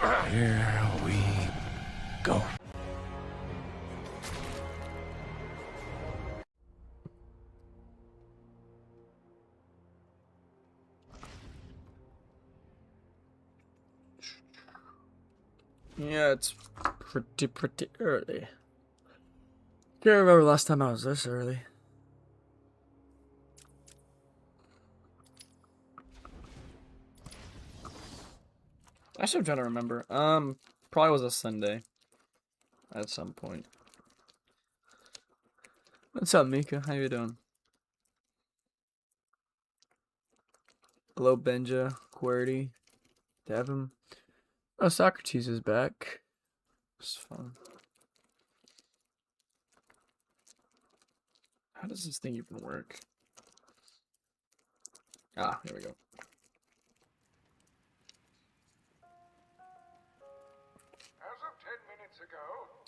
Here we go. Yeah, it's pretty early. Can't remember last time I was this early. Actually, I'm trying to remember. Probably was a Sunday. At some point. What's up, Mika? How you doing? Hello, Benja, Qwerty, Devin. Oh, Socrates is back. It's fun. How does this thing even work? Ah, here we go. As of 10 minutes ago,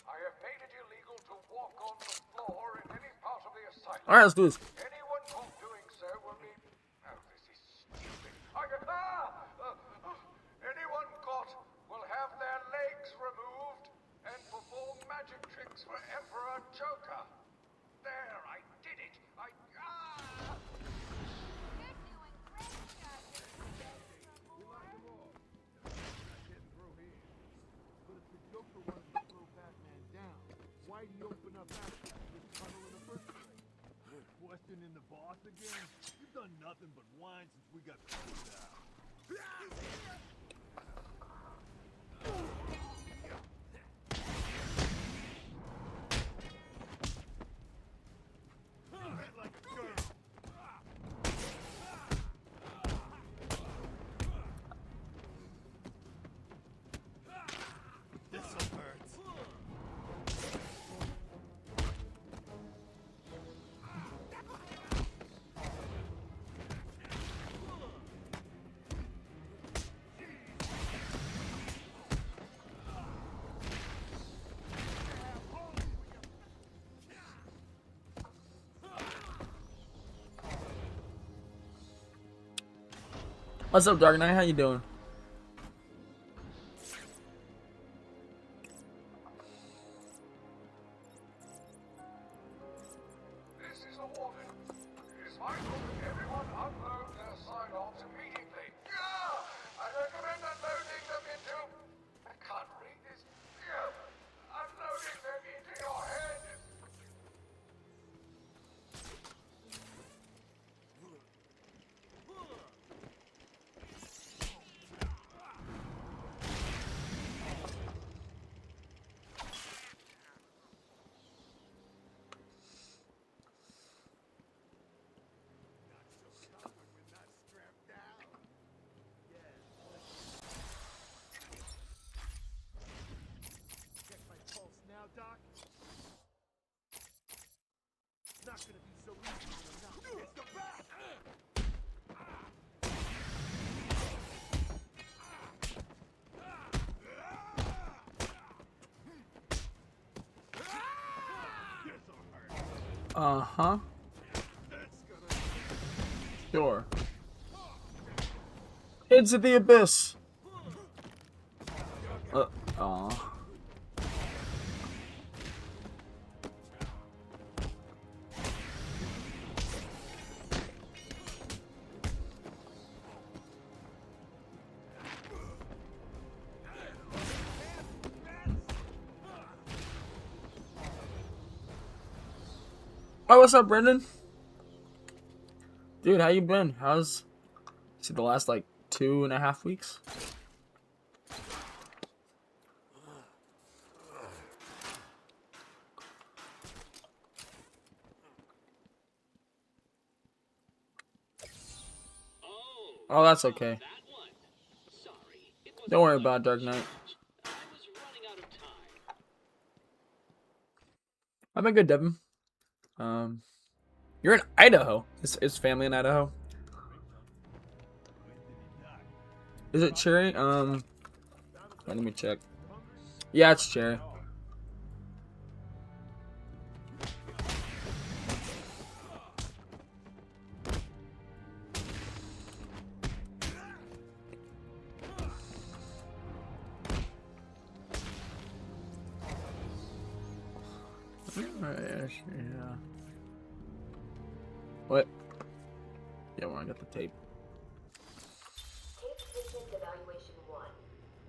I have made it illegal to walk on the floor in any part of the asylum. Alright, let's do this. Anyone caught doing so will be... Oh, this is stupid. Anyone caught will have their legs removed and perform magic tricks for Emperor Joker. There, I did it. Why'd he open up after this tunnel in the first place? Questioning the boss again? You've done nothing but whine since we got closed out. Like a girl. This'll hurt. What's up, Dark Knight? How you doing? This is a warning. It is vital that everyone unload their sign-offs immediately. I recommend unloading them into... I can't read this. Unloading them into your head. Check my pulse now, Doc. Not gonna be so easy to knock this the back. Uh-huh. Sure. Into the abyss. Aw. Oh, what's up, Brendan? Dude, how you been? How's... See, the last, like, 2.5 weeks? Oh, that's okay. Don't worry about it, Dark Knight. I've been good, Devin. You're in Idaho. Is family in Idaho? Is it Cherry? Let me check. Yeah, it's Cherry. Yeah. What? Yeah, well, I got the tape. Case patient evaluation 1.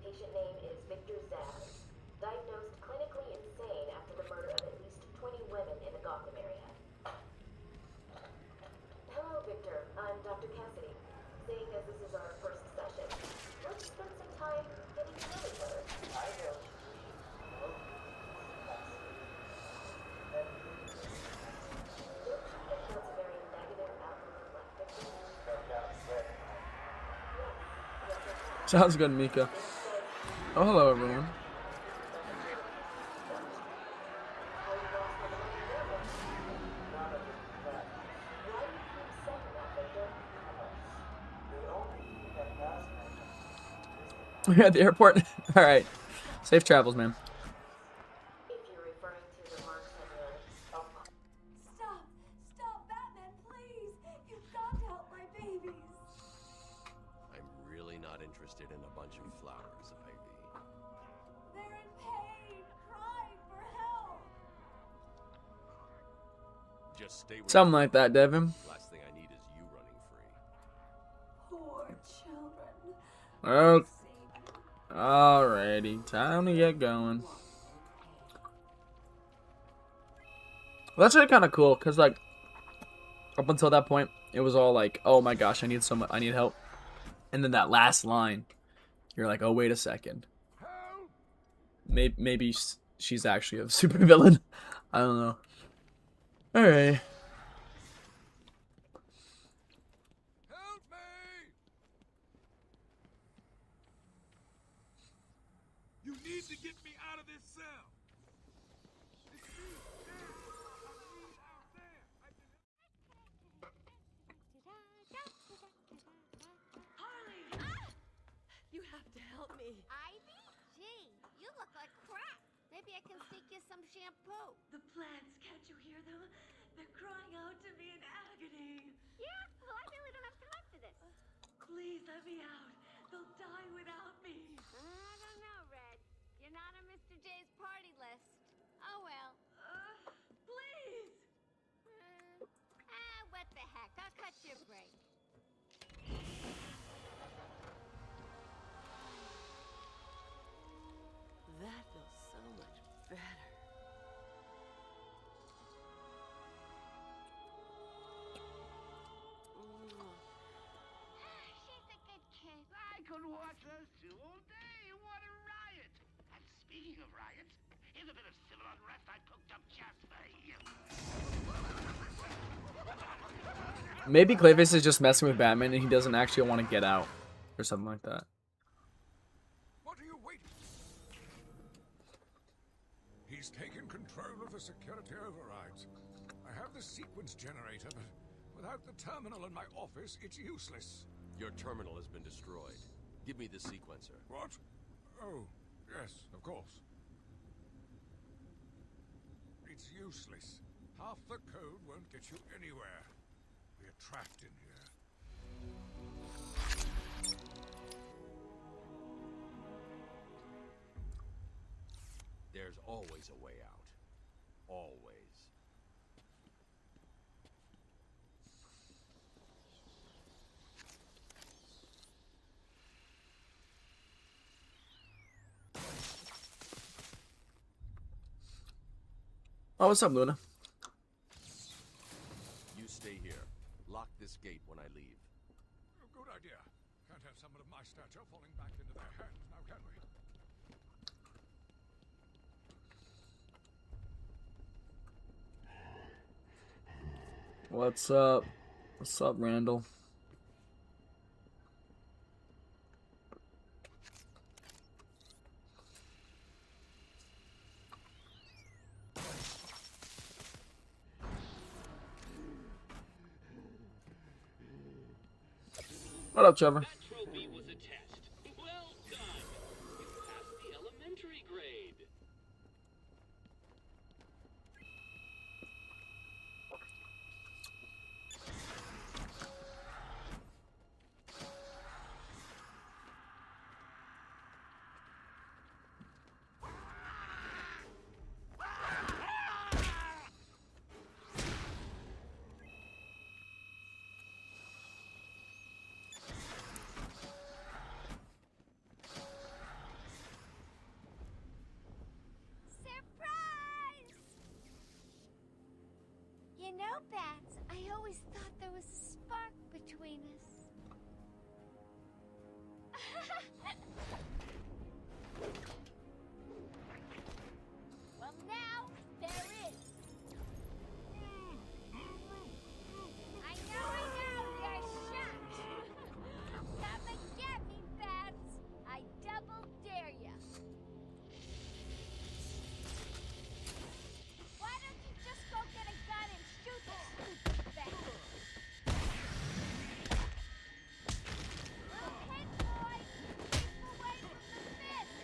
Patient name is Victor Zaz. Diagnosed clinically insane after the murder of at least 20 women in the Gotham area. Hello, Victor. I'm Dr. Cassidy. Seeing as this is our first session, let's spend some time getting to know each other. I know. Don't you think that's a very negative outlook on Black victims? Sounds good, Mika. Oh, hello, everyone. We're at the airport. All right. Safe travels, man. If you're referring to the marks on your... Stop! Stop, Batman, please! You've got to help my babies! I'm really not interested in a bunch of flowers, Ivy. They're in pain, crying for help! Just stay with Something like that, Devin. Last thing I need is you running free. Poor children. Oh. Alrighty, time to get going. Well, that's really kind of cool, cause like up until that point, it was all like, "Oh my gosh, I need help," and then that last line, you're like, "Oh wait a second, maybe she's actually a supervillain." I don't know. All right. Help me! You need to get me out of this cell. It's me, Dad. I need out there. Harley! You have to help me. Ivy? Gee, you look like crap. Maybe I can sneak you some shampoo. The plants, can't you hear them? They're crying out to me in agony. Yeah? Well, I really don't have time for this. Please let me out. They'll die without me. I don't know, Red. You're not on Mr. J's party list. Oh, well. Please! What the heck? I'll cut your break. That feels so much better. She's a good kid. I could watch those two all day. What a riot! And speaking of riots, here's a bit of civil unrest I cooked up just for you. Maybe Clayface is just messing with Batman and he doesn't actually want to get out, or something like that. What are you waiting for? He's taken control of the security overrides. I have the sequence generator, but without the terminal in my office, it's useless. Your terminal has been destroyed. Give me the sequencer. What? Oh, yes, of course. It's useless. Half the code won't get you anywhere. We're trapped in here. There's always a way out. Always. Oh, what's up, Luna? You stay here. Lock this gate when I leave. Good idea. Can't have someone of my stature falling back into their hands now, can we? What's up? What's up, Randall? What up, Trevor? That trophy was a test. Well done. You passed the elementary grade. You know, Bats, I always thought there was a spark between us. Well, now there is. I know, you're shocked. Come and get me, Bats. I double dare ya. Why don't you just go get a gun and shoot the stupid bat? Little pig boy, keep away from the fist.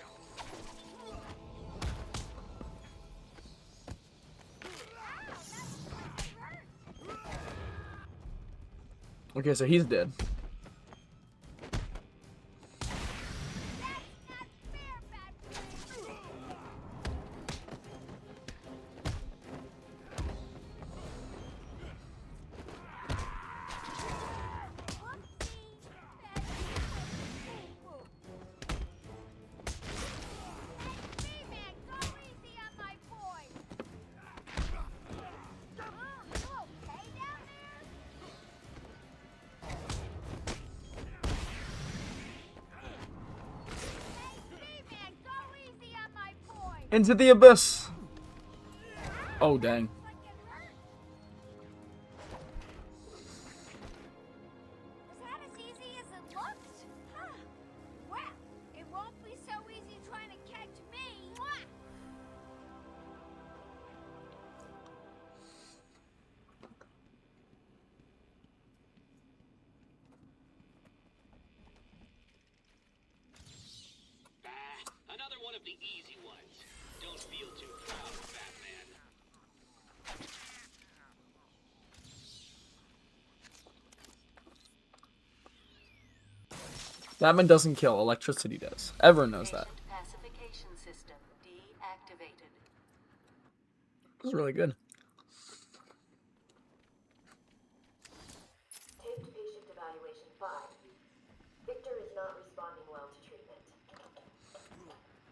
Ow, that fucking hurt. Okay, so he's dead. That's not fair, Bat Boy. Into the abyss. Oh, dang. Was that as easy as it looked? Huh. Well, it won't be so easy trying to catch me. Mwah! Another one of the easy ones. Don't feel too proud, Batman. Batman doesn't kill, electricity does. Everyone knows that. Pacification system deactivated. This is really good. Taped patient evaluation 5. Victor is not responding well to treatment.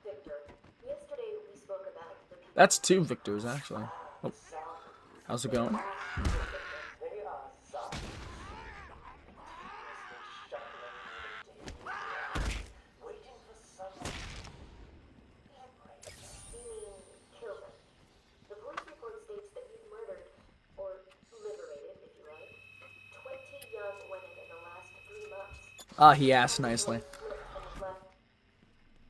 Victor, yesterday we spoke about the people. That's 2 victors, actually. Oh. How's it going? They are soft. Waiting for someone. You mean kill them? The police report states that you've murdered, or liberated, if you like, 20 young women in the last 3 months. Ah, he asked nicely. Split and was left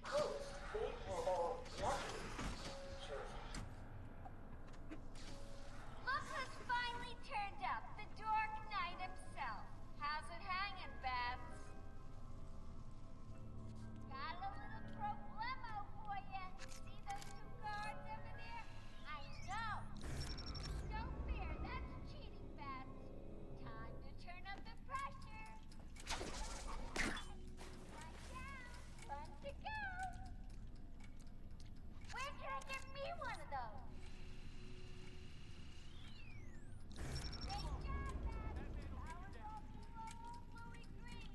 posed. They were all lucky. Sure. Look who's finally turned up, the Dark Knight himself. How's it hanging, Babs? Got a little problemo for ya. See those 2 guards over there? I know. Don't fear, that's cheating, Babs. Time to turn up the pressure. Right down, fun to go. Where can I get me one of those? Great job, Babs. I was all bluey green.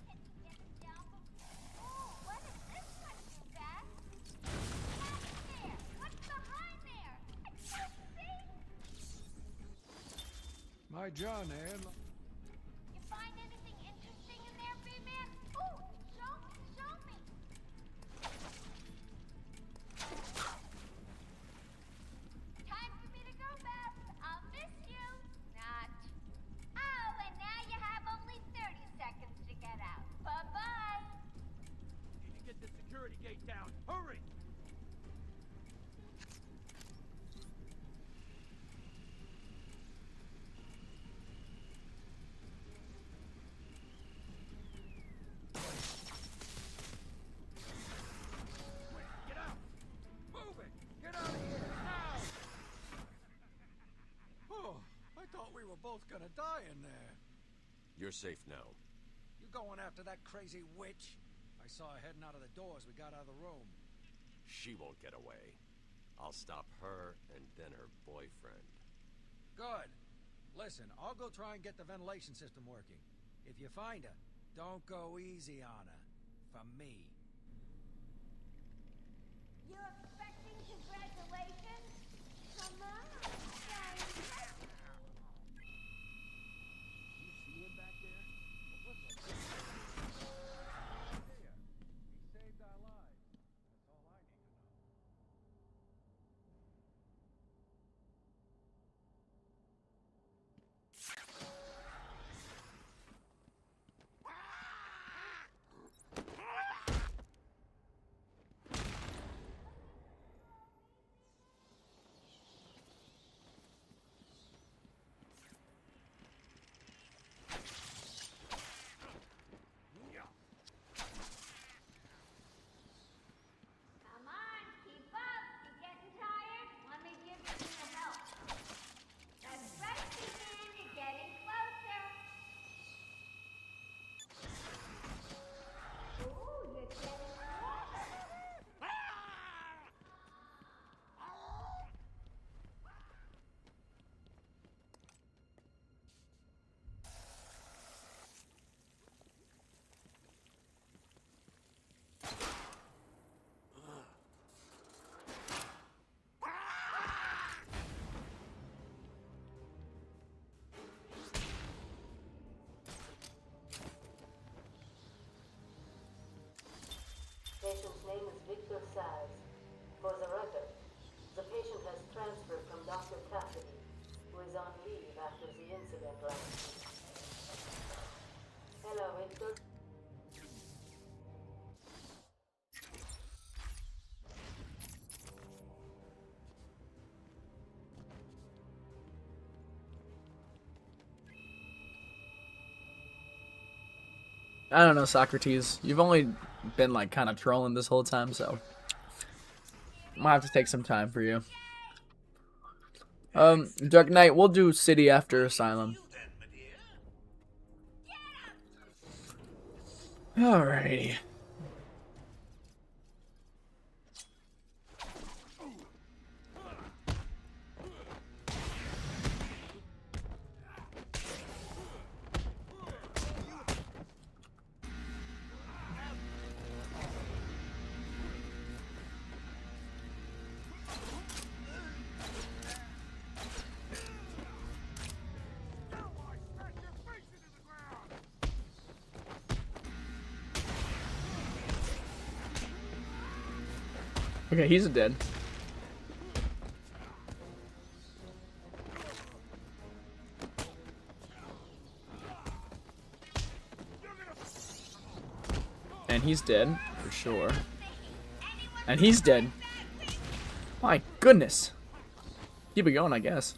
Can you get it down before? Oh, what is this one do, Babs? What's there? What's behind there? I can't see. My John, Ann. You find anything interesting in there, B-Man? Ooh, show me, show me. Time for me to go, Babs. I'll miss you. Not. Oh, and now you have only 30 seconds to get out. Bye-bye. Need to get the security gate down. Hurry! Get out! Move it! Get out of here! Now! Oh, I thought we were both gonna die in there. You're safe now. You going after that crazy witch? I saw her heading out of the door as we got out of the room. She won't get away. I'll stop her and then her boyfriend. Good. Listen, I'll go try and get the ventilation system working. If you find her, don't go easy on her. For me. You're expecting congratulations? Come on, shine patient's name is Victor Saz. For the record, the patient has transferred from Dr. Cassidy, who is on leave after the incident last week. Hello, Victor. I don't know, Socrates. You've only been like kind of trolling this whole time, so might have to take some time for you. Dark Knight, we'll do City after Asylum. Alrighty. Okay, he's dead. And he's dead, for sure. And he's dead. My goodness. Keep it going, I guess.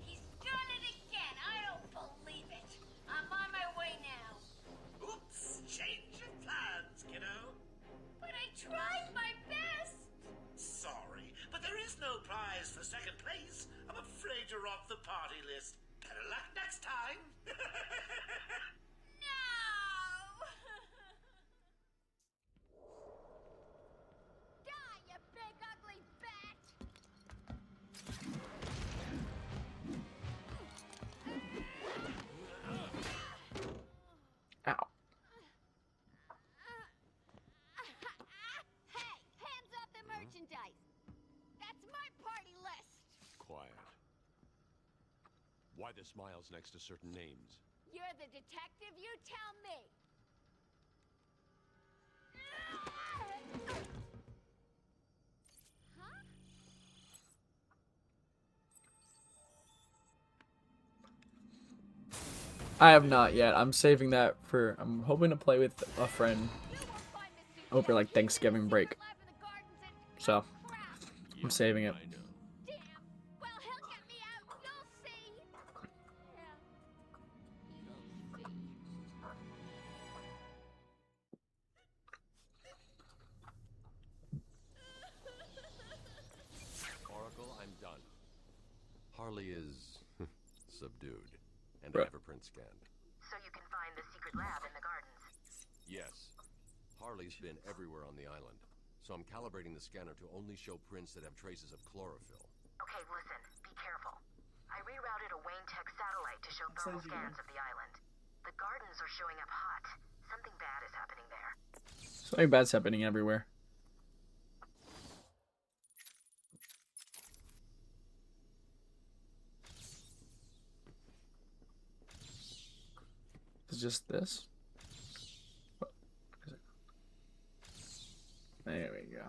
He's done it again. I don't believe it. I'm on my way now. Oops, change of plans, kiddo. But I tried my best. Sorry, but there is no prize for second place. I'm afraid you're off the party list. Better luck next time. No! Die, you big ugly bat! Ow. Hey, hands off the merchandise. That's my party list. Quiet. Why the smiles next to certain names? You're the detective, you tell me. Huh? I have not yet. I'm saving that for. I'm hoping to play with a friend You won't find Mr. over like Thanksgiving break. alive in the gardens and So crap. I'm saving it. I know. Damn. Well, he'll get me out. You'll see. Yeah. You'll see. Oracle, I'm done. Harley is subdued and Right. everprint scanned. So you can find the secret lab in the gardens. Yes. Harley's been everywhere on the island, so I'm calibrating the scanner to only show prints that have traces of chlorophyll. Okay, listen, be careful. I rerouted a Wayne Tech satellite to show thermal scans of the island. The gardens are showing up hot. Something bad is happening there. Something bad's happening everywhere. It's just this. What is it? There we go.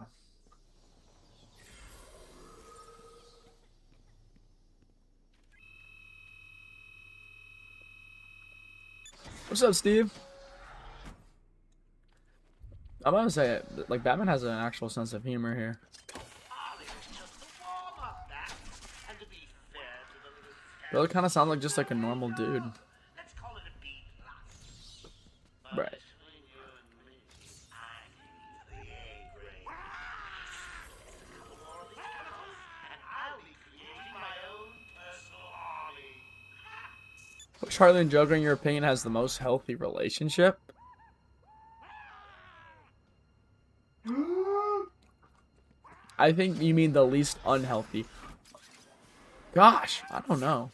What's up, Steve? I'm gonna say it, like Batman has an actual sense of humor here. Harley was just a warm-up, that. And to be fair to the little Really kind of sounds like just like a normal dude. let's call it a B+. But Right. between you and me, I give the A grade. A couple more Charlie and Joker, in your opinion, has the most healthy relationship? I think you mean the least unhealthy. Gosh, I don't know.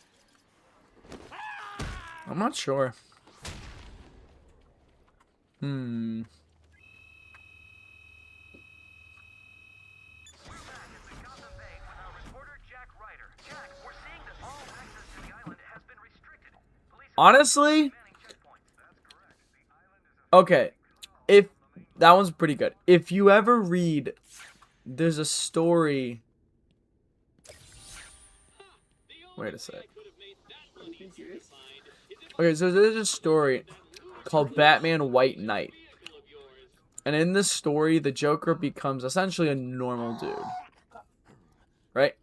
I'm not sure. Hmm. Honestly, okay. If that one's pretty good. If you ever read, there's a story. Wait a sec. Okay, so there's a story called Batman White Knight. And in this story, the Joker becomes essentially a normal dude. Right?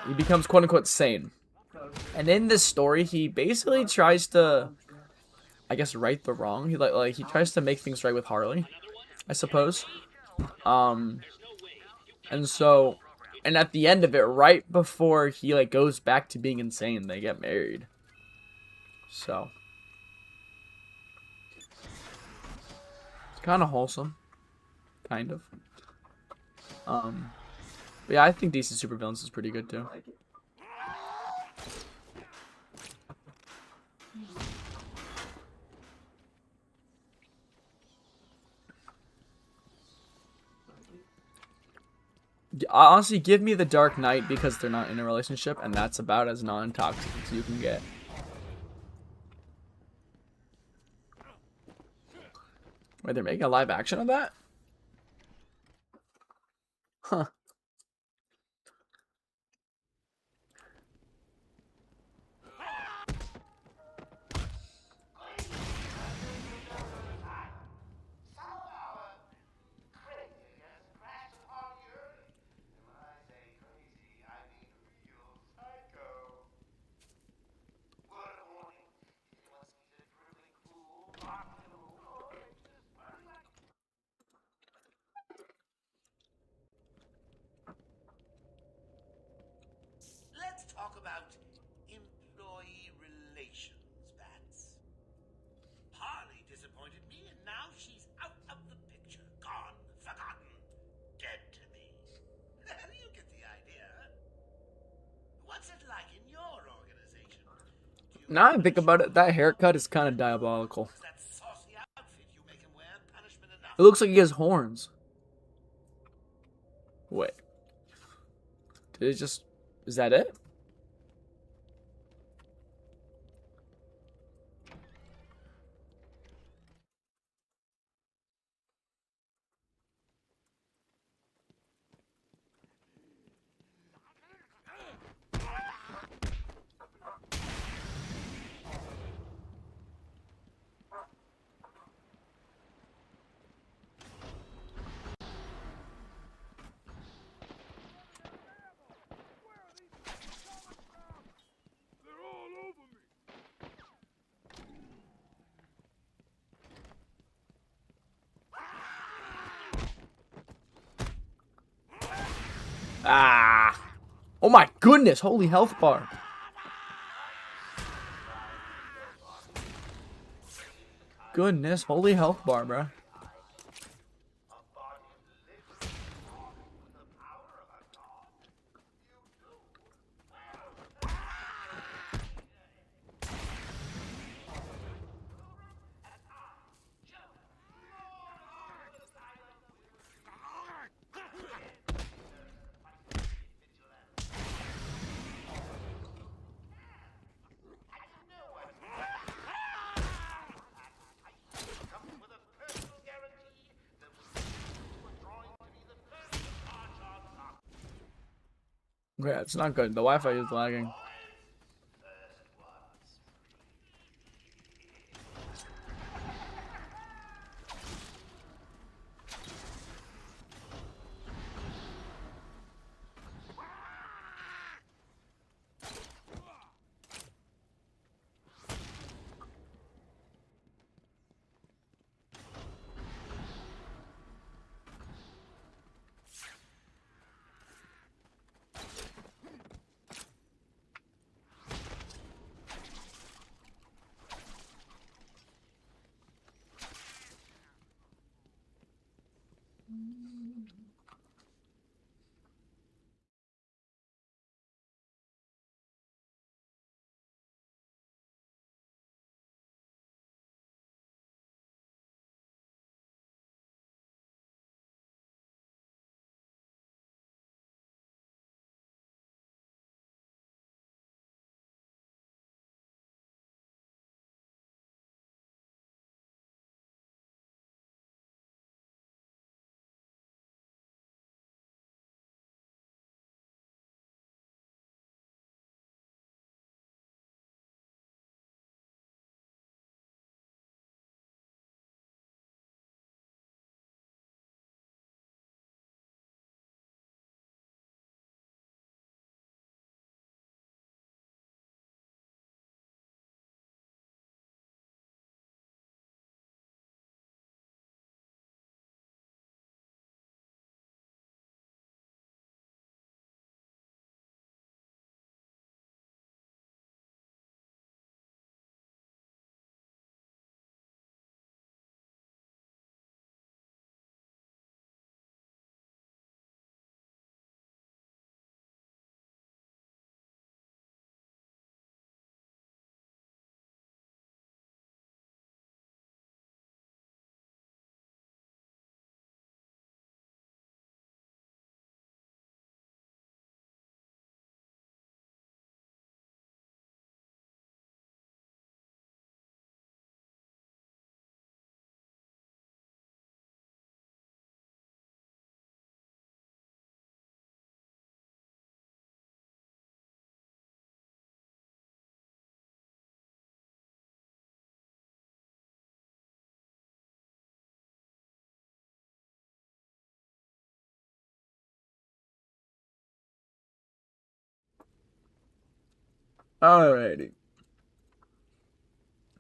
He becomes quote unquote sane. And in this story, he basically tries to, I guess, right the wrong. He tries to make things right with Harley, I suppose. And so, and at the end of it, right before he like goes back to being insane, they get married. So it's kind of wholesome, kind of. But yeah, I think DC Supervillains is pretty good too. Honestly, give me the Dark Knight because they're not in a relationship, and that's about as non-toxic as you can get. Wait, they're making a live action of that? Huh. Let's talk about employee relations, Bats. Harley disappointed me, and now she's out of the picture. Gone, forgotten, dead to me. You get the idea. What's it like in your organization? Now I think about it, that haircut is kind of diabolical. That saucy outfit you make him wear punishment enough? It looks like he has horns. Wait. Did it just... Is that it? They're all over me. Ah. Oh my goodness, holy health bar. Goodness, holy health bar, bro. Okay, it's not good. The Wi-Fi is lagging. Alrighty.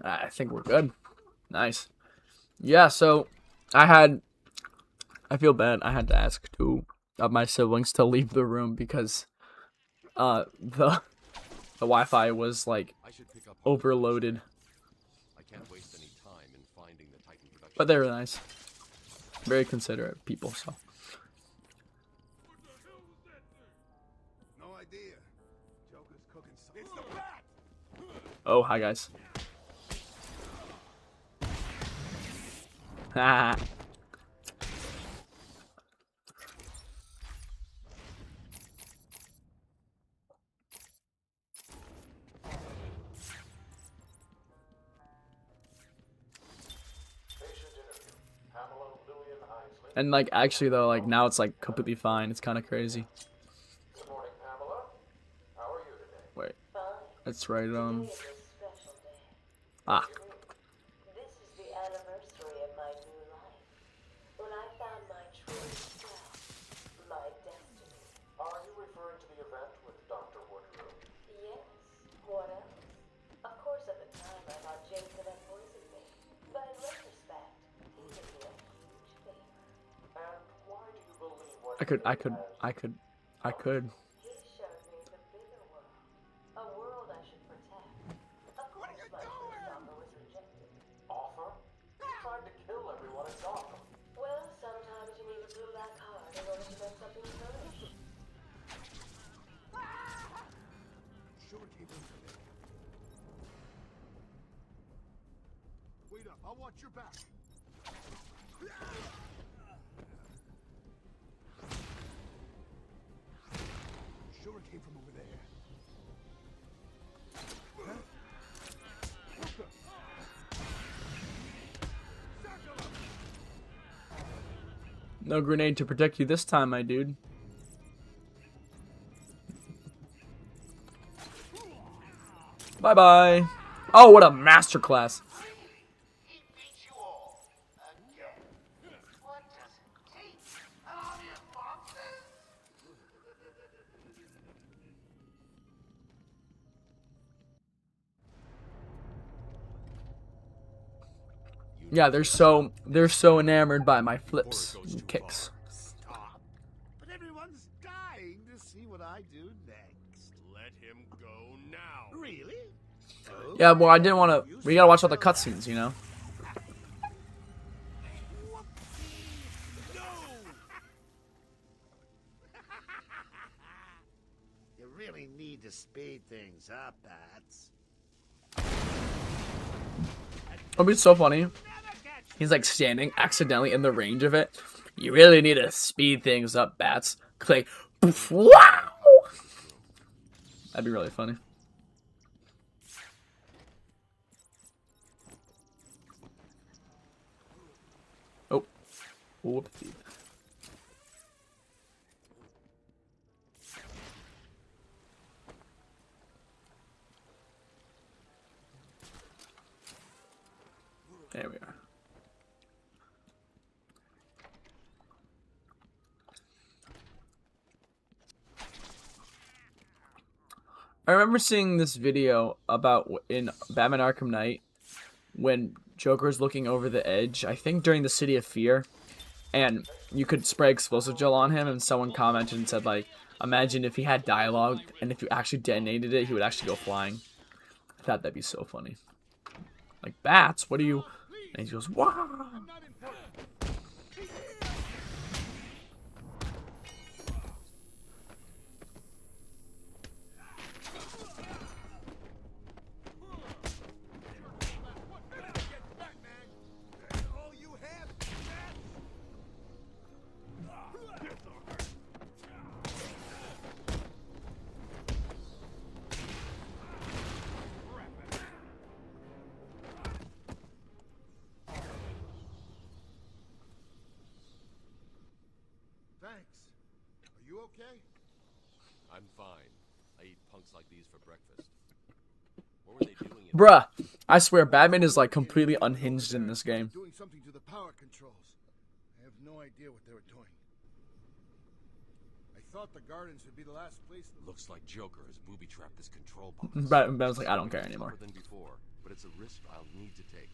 I think we're good. Nice. Yeah, so I feel bad. I had to ask two of my siblings to leave the room because the Wi-Fi was like I should pick up overloaded. I can't waste any time in finding the Titan production. But they were nice. Very considerate people, so. No idea. Joker's cooking something. It's the bat! Oh, hi guys. Haha. Patient interview. Pamela Lillian Ainsley. And like actually though, like now it's like completely fine. It's kind of crazy. Good morning, Pamela. How are you today? Wait, Fine. let's write it on. Today is a special day. Ah, This is the anniversary of my new life. When I found my true self, my destiny. Are you referring to the event with Dr. Woodrow? Yes, what else? Of course, at the time I thought Jason had poisoned me. But in retrospect, he did me a huge favor. And why do you believe what I could. He showed me the bigger world. A world I should protect. Of course, my first offer was rejected. offer? You tried to kill everyone in Gotham. Well, sometimes you need to pull back hard in order to make something flourish. Sure came from there. Wait up, I'll watch your back. Sure it came from over there. Huh? Joker! Circle him! No grenade to protect you this time, my dude. Bye bye. Oh, what a masterclass. He beat you all. Again. What does it take? An army of monsters? Yeah, they're so enamored by my flips and kicks. Stop. But everyone's dying to see what I do next. Let him go now. Really? Yeah, well, I didn't want to. We gotta watch all the cutscenes, you know. No! You really need to speed things up, Bats. It'll be so funny. He's like standing accidentally in the range of it. You really need to speed things up, Bats. Click. Wow. That'd be really funny. Oh. Whoopsie. There we are. I remember seeing this video about in Batman Arkham Knight when Joker's looking over the edge, I think during the City of Fear, and you could spray explosive gel on him, and someone commented and said, like, imagine if he had dialogue, and if you actually detonated it, he would actually go flying. I thought that'd be so funny. Like, Bats, what are you... And he goes, wow! Thanks. Are you okay? I'm fine. I eat punks like these for breakfast. What were they doing in Bruh, I swear, Batman is, like, completely unhinged in this game. Doing something to the power controls. I have no idea what they were doing. I thought the gardens would be the last place. Looks like Joker has booby-trapped this control box. But I was like, I don't care anymore. Tougher than before, but it's a risk I'll need to take.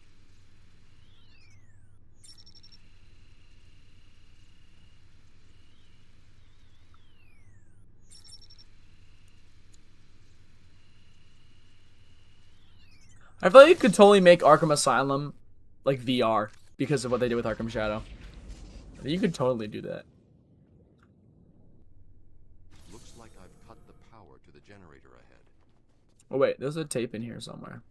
I feel like you could totally make Arkham Asylum like VR because of what they did with Arkham Shadow. You could totally do that. Looks like I've cut the power to the generator ahead. Oh wait, there's a tape in here somewhere.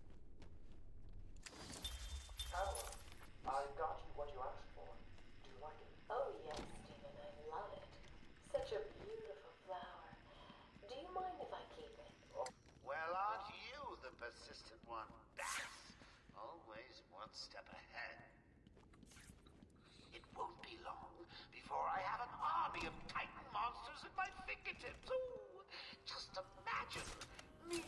I got you what you asked for. Do you like it? Oh yes, Stephen, I love it. Such a beautiful flower. Do you mind if I keep it? Well, aren't you the persistent one, Bats? Always one step ahead. It won't be long before I have an army of Titan monsters at my fingertips. Ooh, just imagine me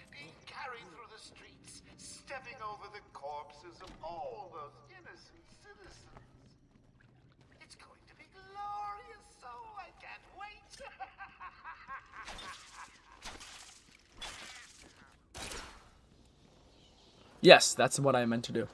being carried through the streets, stepping over the corpses of all those innocent citizens. It's going to be glorious, so I can't wait. Yes, that's what I meant to do.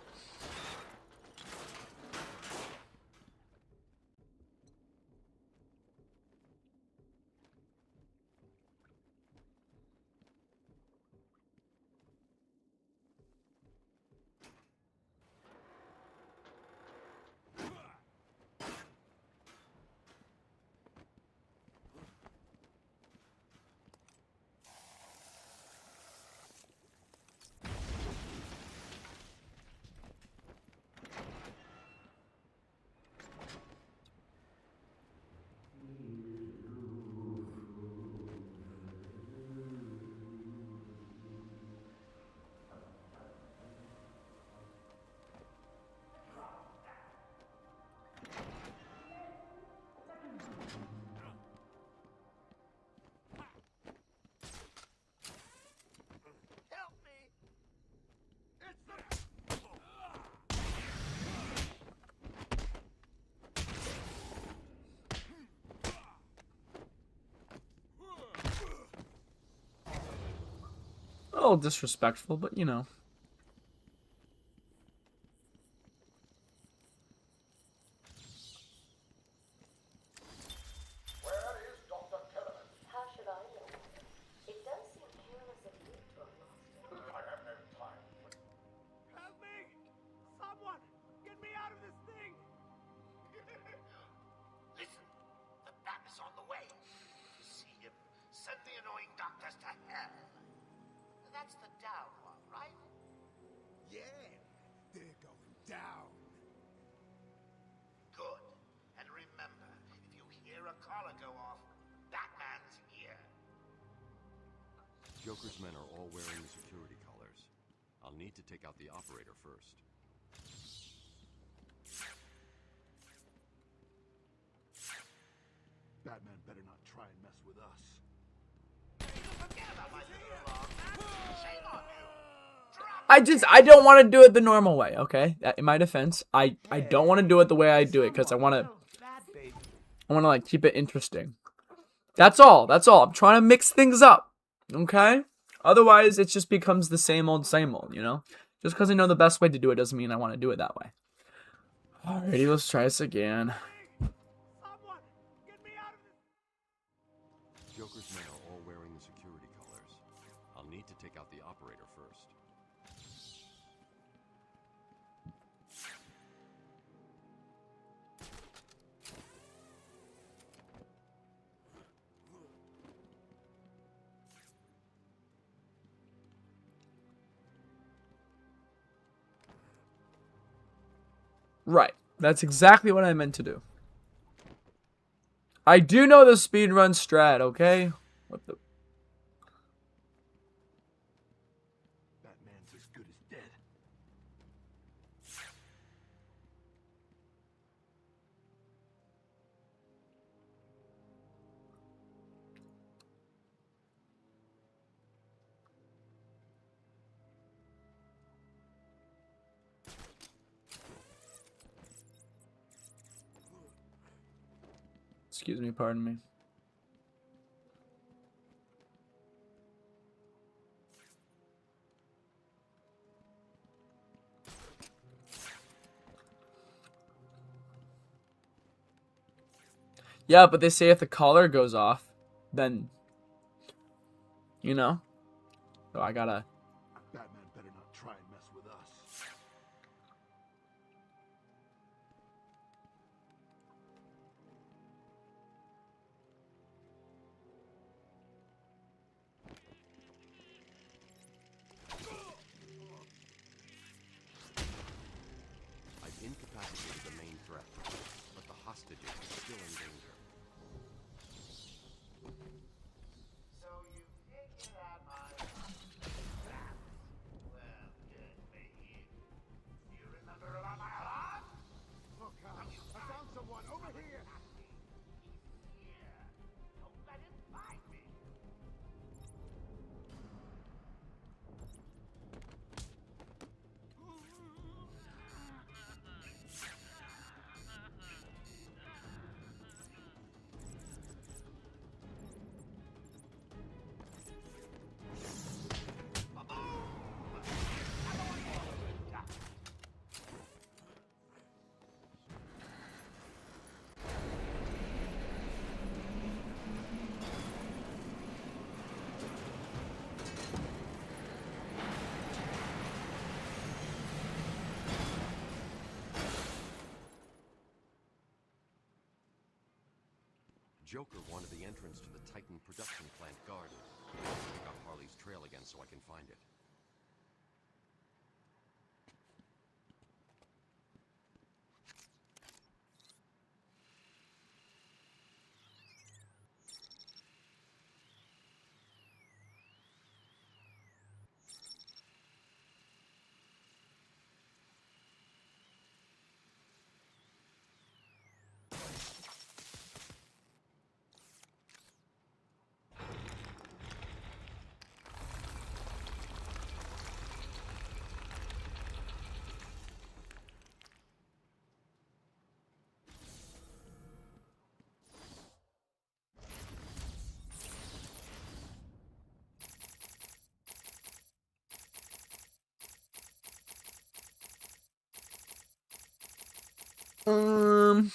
Help me! A little disrespectful, but you know. Where is Dr. Kellerman? How should I know? It does seem careless of you to have lost him. I have no time. Help me! Someone! Get me out of this thing! Listen, the bat is on the way. If you see him, send the annoying doctors to hell. That's the down one, right? Yeah, they're going down. Good. And remember, if you hear a collar go off, Batman's here. Joker's men are all wearing the security collars. I'll need to take out the operator first. Batman better not try and mess with us. Forget about my little alarm. Shame on you. I don't want to do it the normal way, okay? In my defense, I don't want to do it the way I do it because I want to like keep it interesting. That's all. I'm trying to mix things up, okay? Otherwise, it just becomes the same old, you know? Just because I know the best way to do it doesn't mean I want to do it that way. Alrighty, let's try this again. Someone! Get me out of this! Joker's men are all wearing the security collars. I'll need to take out the operator first. Right. That's exactly what I meant to do. I do know the speedrun strat, okay? What the... Batman's as good as dead. Excuse me, pardon me. Yeah, but they say if the collar goes off, then, you know. So I gotta. Batman better not try and mess with us. I've incapacitated the main threat, but the hostages are still in danger. So you figured out my traps. Well, good for you. Do you remember about my alarm? Look out! I found someone over here! He's here. Don't let him find me. Joker wanted the entrance to the Titan production plant guarded. I got Harley's trail again so I can find it. Um.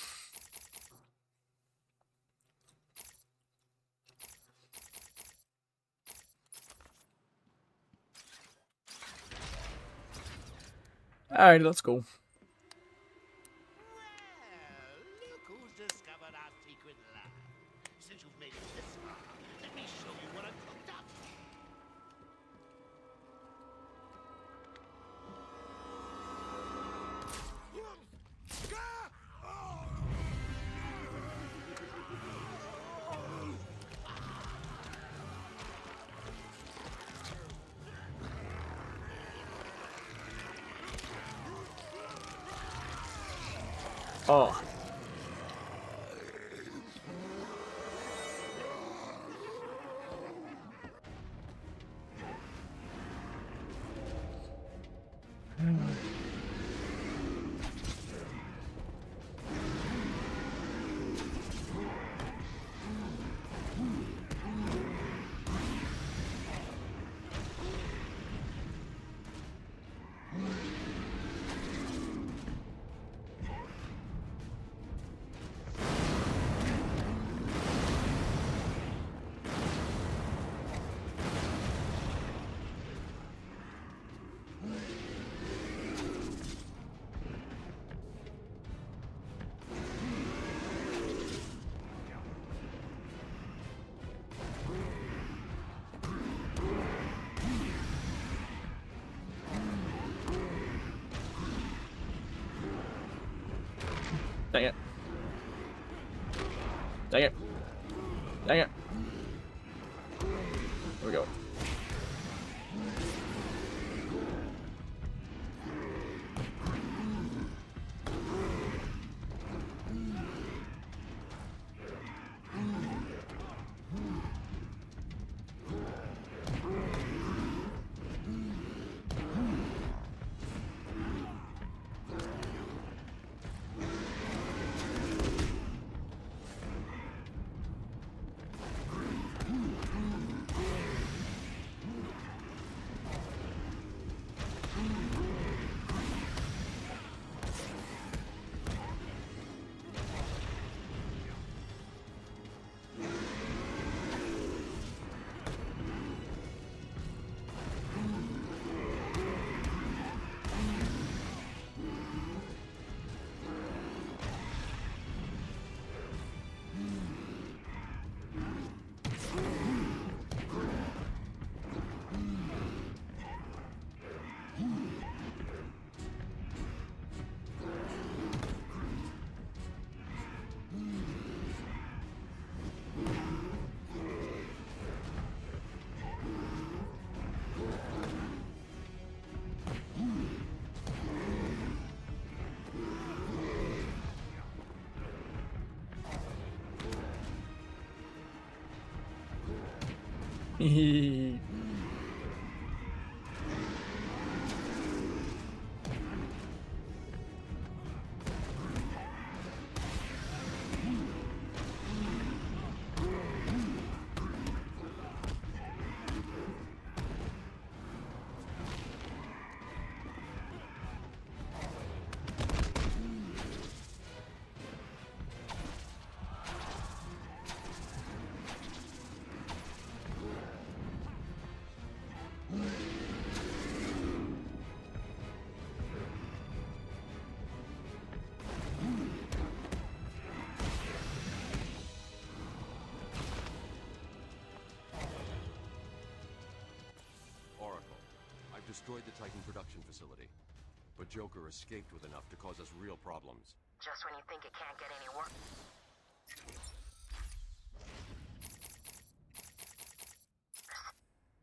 Alright, let's go. Well, look who's discovered our secret lab. Since you've made it this far, let me show you what I've cooked up. Oh. Dang it. Dang it. Dang it. There we go. Oracle, I've destroyed the Titan production facility. But Joker escaped with enough to cause us real problems. Just when you think it can't get any worse.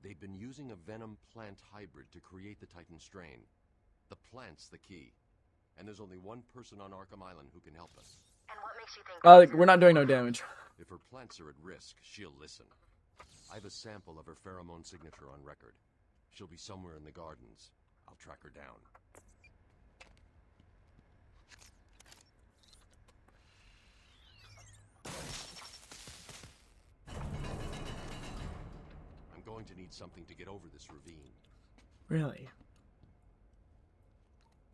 They've been using a venom plant hybrid to create the Titan strain. The plant's the key. And there's only one person on Arkham Island who can help us. And what makes you think... We're not doing no damage. If her plants are at risk, she'll listen. I have a sample of her pheromone signature on record. She'll be somewhere in the gardens. I'll track her down. I'm going to need something to get over this ravine. Really?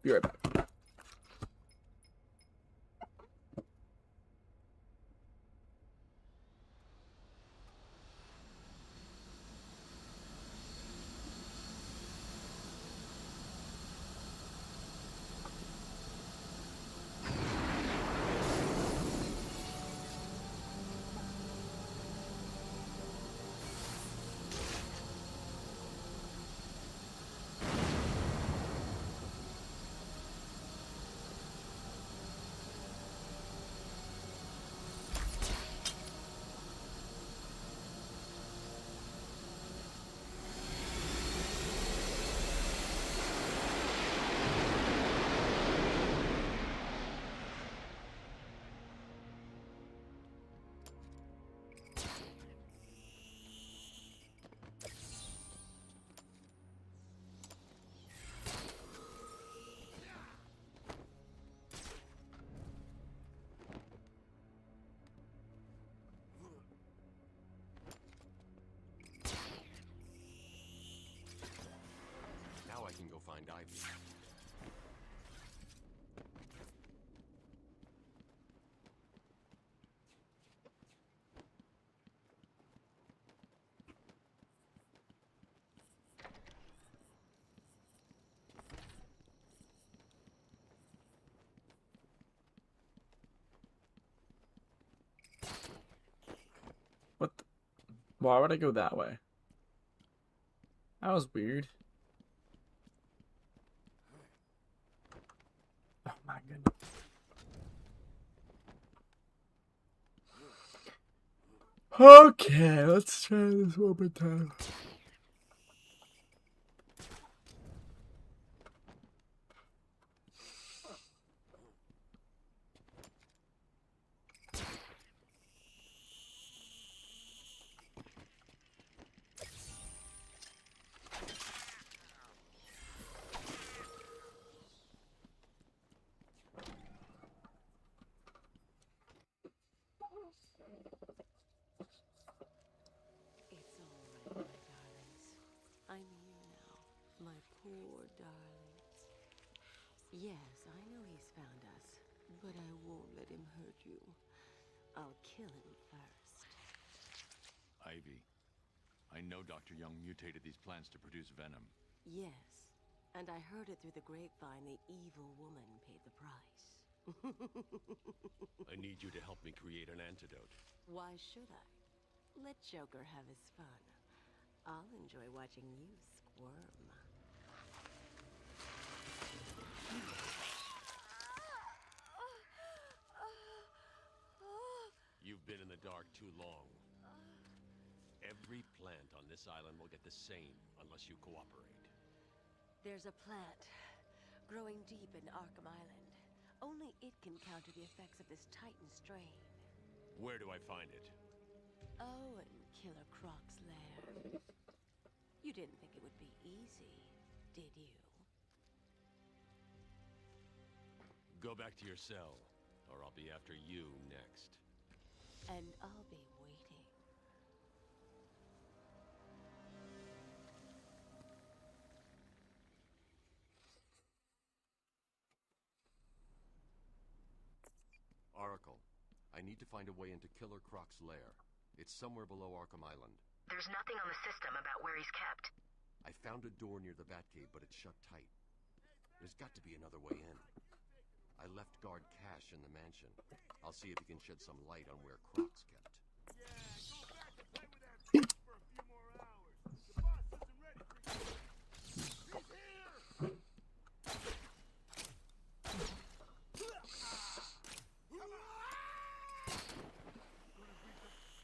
Be right back. Now I can go find Ivy. What? Why would I go that way? That was weird. Oh my goodness. Okay, let's try this one more time. It's all right, my darlings. I'm here now, my poor darlings. Yes, I know he's found us, but I won't let him hurt you. I'll kill him first. Ivy, I know Dr. Young mutated these plants to produce venom. Yes, and I heard it through the grapevine the evil woman paid the price. I need you to help me create an antidote. Why should I? Let Joker have his fun. I'll enjoy watching you squirm. You've been in the dark too long. Every plant on this island will get the same unless you cooperate. There's a plant growing deep in Arkham Island. Only it can counter the effects of this Titan strain. Where do I find it? Oh, and Killer Croc's lair. You didn't think it would be easy, did you? Go back to your cell, or I'll be after you next. And I'll be waiting. Oracle, I need to find a way into Killer Croc's lair. It's somewhere below Arkham Island. There's nothing on the system about where he's kept. I found a door near the Batcave, but it's shut tight. There's got to be another way in. I left guard Cash in the mansion. I'll see if he can shed some light on where Croc's kept. Yeah, go back and play with that bitch for a few more hours. The boss isn't ready for you. He's here!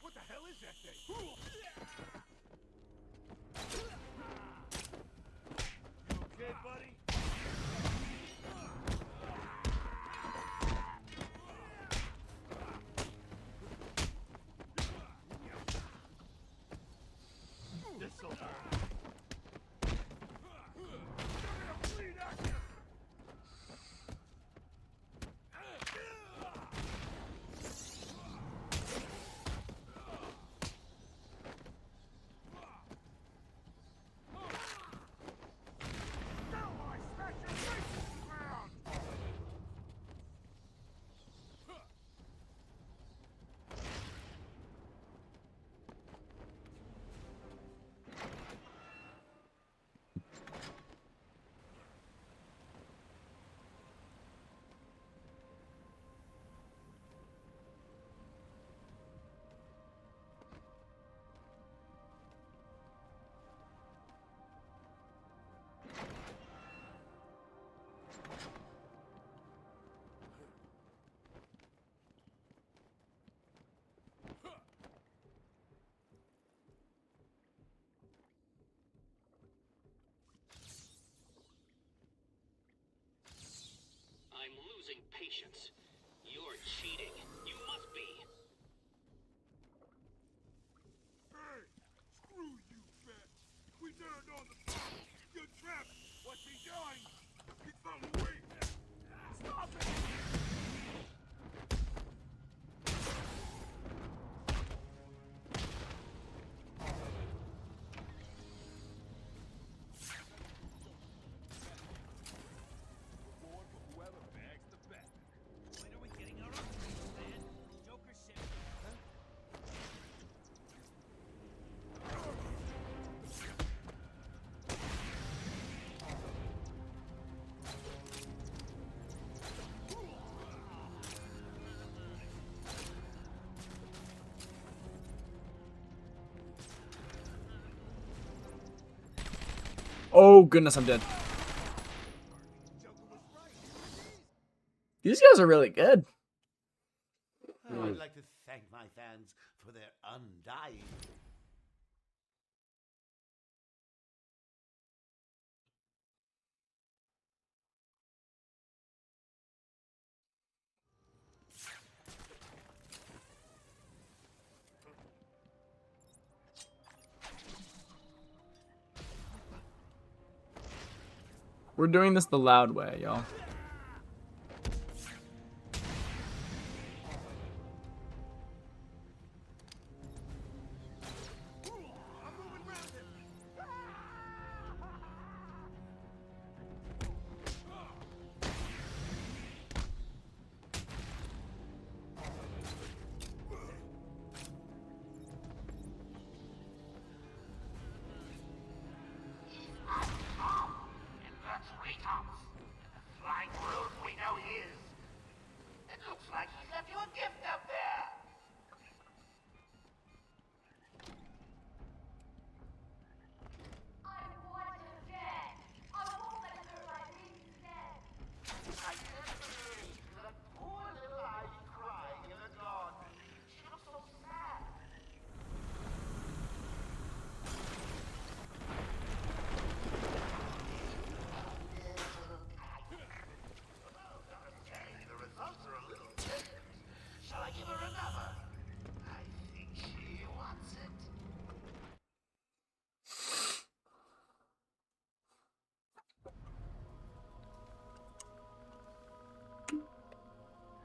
What the hell is that thing? You okay, buddy? This'll hurt. You're gonna bleed out here. Now I smash your face to the ground. I'm losing patience. You're cheating. You must be. Hey, screw you, Bat. We turned on the bomb. You're trapped. What's he doing? He's found a way. Stop it! Reward for whoever bags the bat. When are we getting our upgrades, man? Joker said. Oh goodness, I'm dead. These guys are really good. I'd like to thank my fans for their undying. We're doing this the loud way, y'all. And that's way tops. And the flight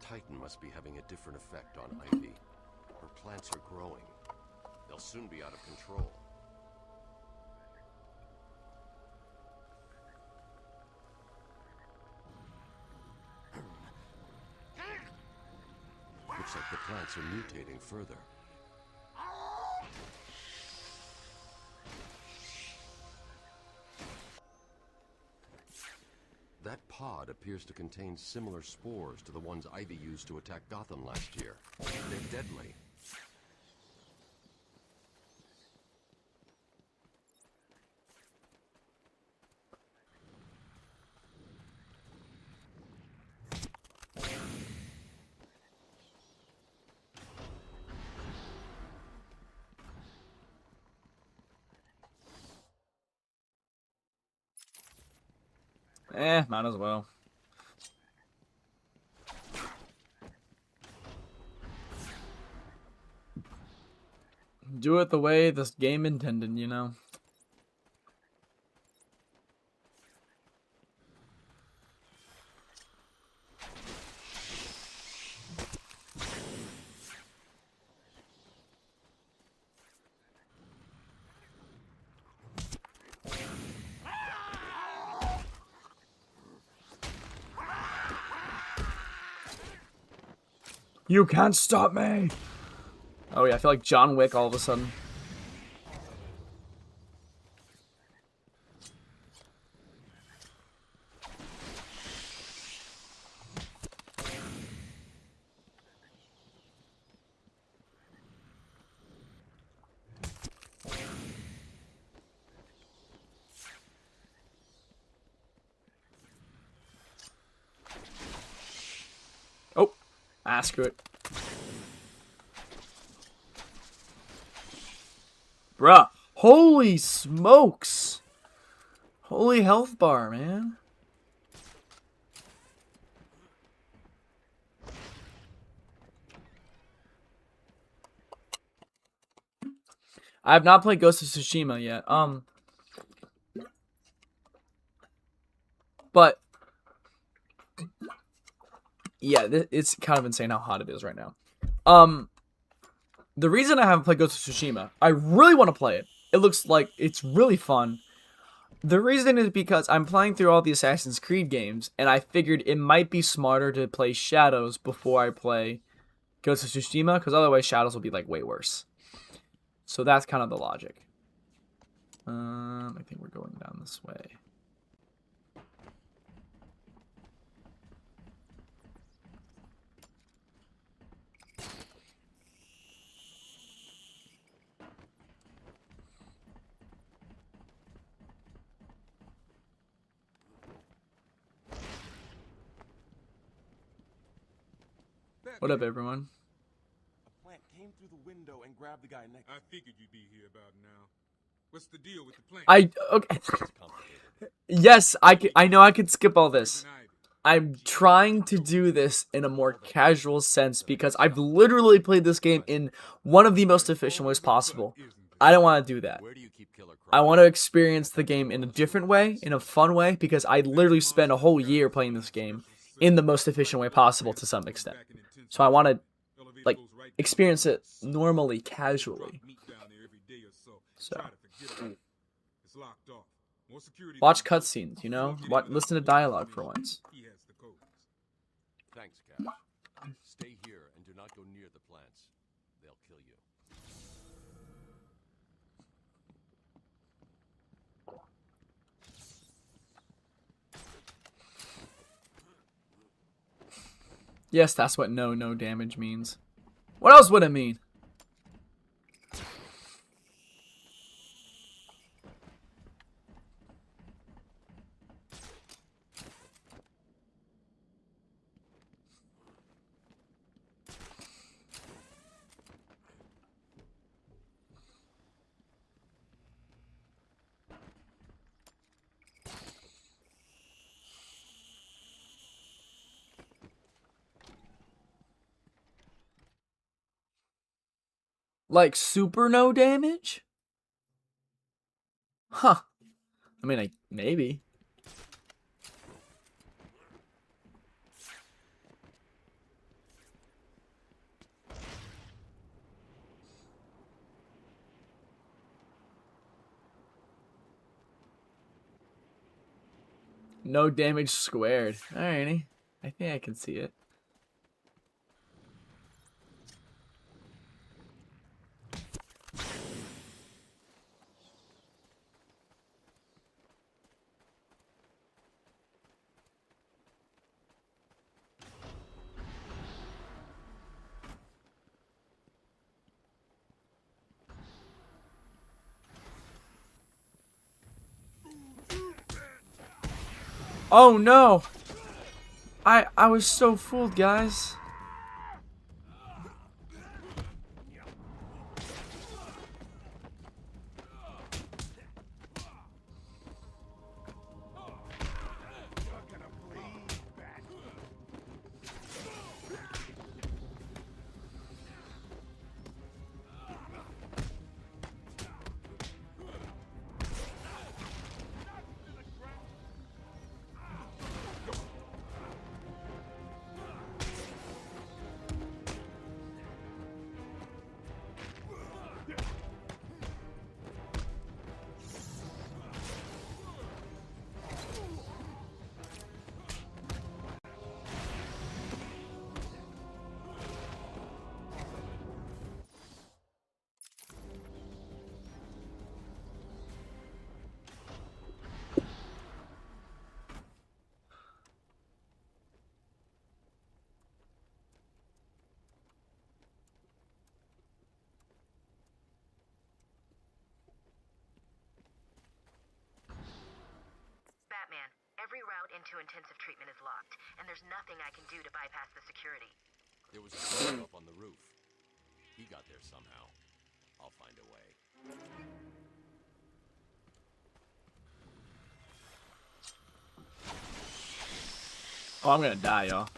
Titan must be having a different effect on Ivy. Her plants are growing. They'll soon be out of control. Looks like the plants are mutating further. That pod appears to contain similar spores to the ones Ivy used to attack Gotham last year. They're deadly. Might as well. Do it the way this game intended, you know? You can't stop me! Oh yeah, I feel like John Wick all of a sudden. Oh, screw it. Bruh, holy smokes! Holy health bar, man. I have not played Ghost of Tsushima yet. But yeah, it's kind of insane how hot it is right now. The reason I haven't played Ghost of Tsushima, I really want to play it. It looks like it's really fun. The reason is because I'm playing through all the Assassin's Creed games, and I figured it might be smarter to play Shadows before I play Ghost of Tsushima, because otherwise Shadows will be like way worse. So that's kind of the logic. I think we're going down this way. What up, everyone? A plant came through the window and grabbed the guy next. I figured you'd be here about now. What's the deal with the plant? Okay. Yes, I know I could skip all this. I'm trying to do this in a more casual sense because I've literally played this game in one of the most efficient ways possible. I don't want to do that. I want to experience the game in a different way, in a fun way, because I literally spent a whole year playing this game in the most efficient way possible to some extent. So I want to, like, experience it normally, casually. So, watch cutscenes, you know? Listen to dialogue for once. Thanks, Cash. Stay here and do not go near the plants. They'll kill you. Yes, that's what no damage means. What else would it mean? Like super no damage? Huh. I mean, maybe. No damage squared. Alrighty. I think I can see it. Oh no! I was so fooled, guys. Batman, every route into intensive treatment is locked, and there's nothing I can do to bypass the security. There was a door up on the roof. He got there somehow. I'll find a way. Oh, I'm gonna die, y'all.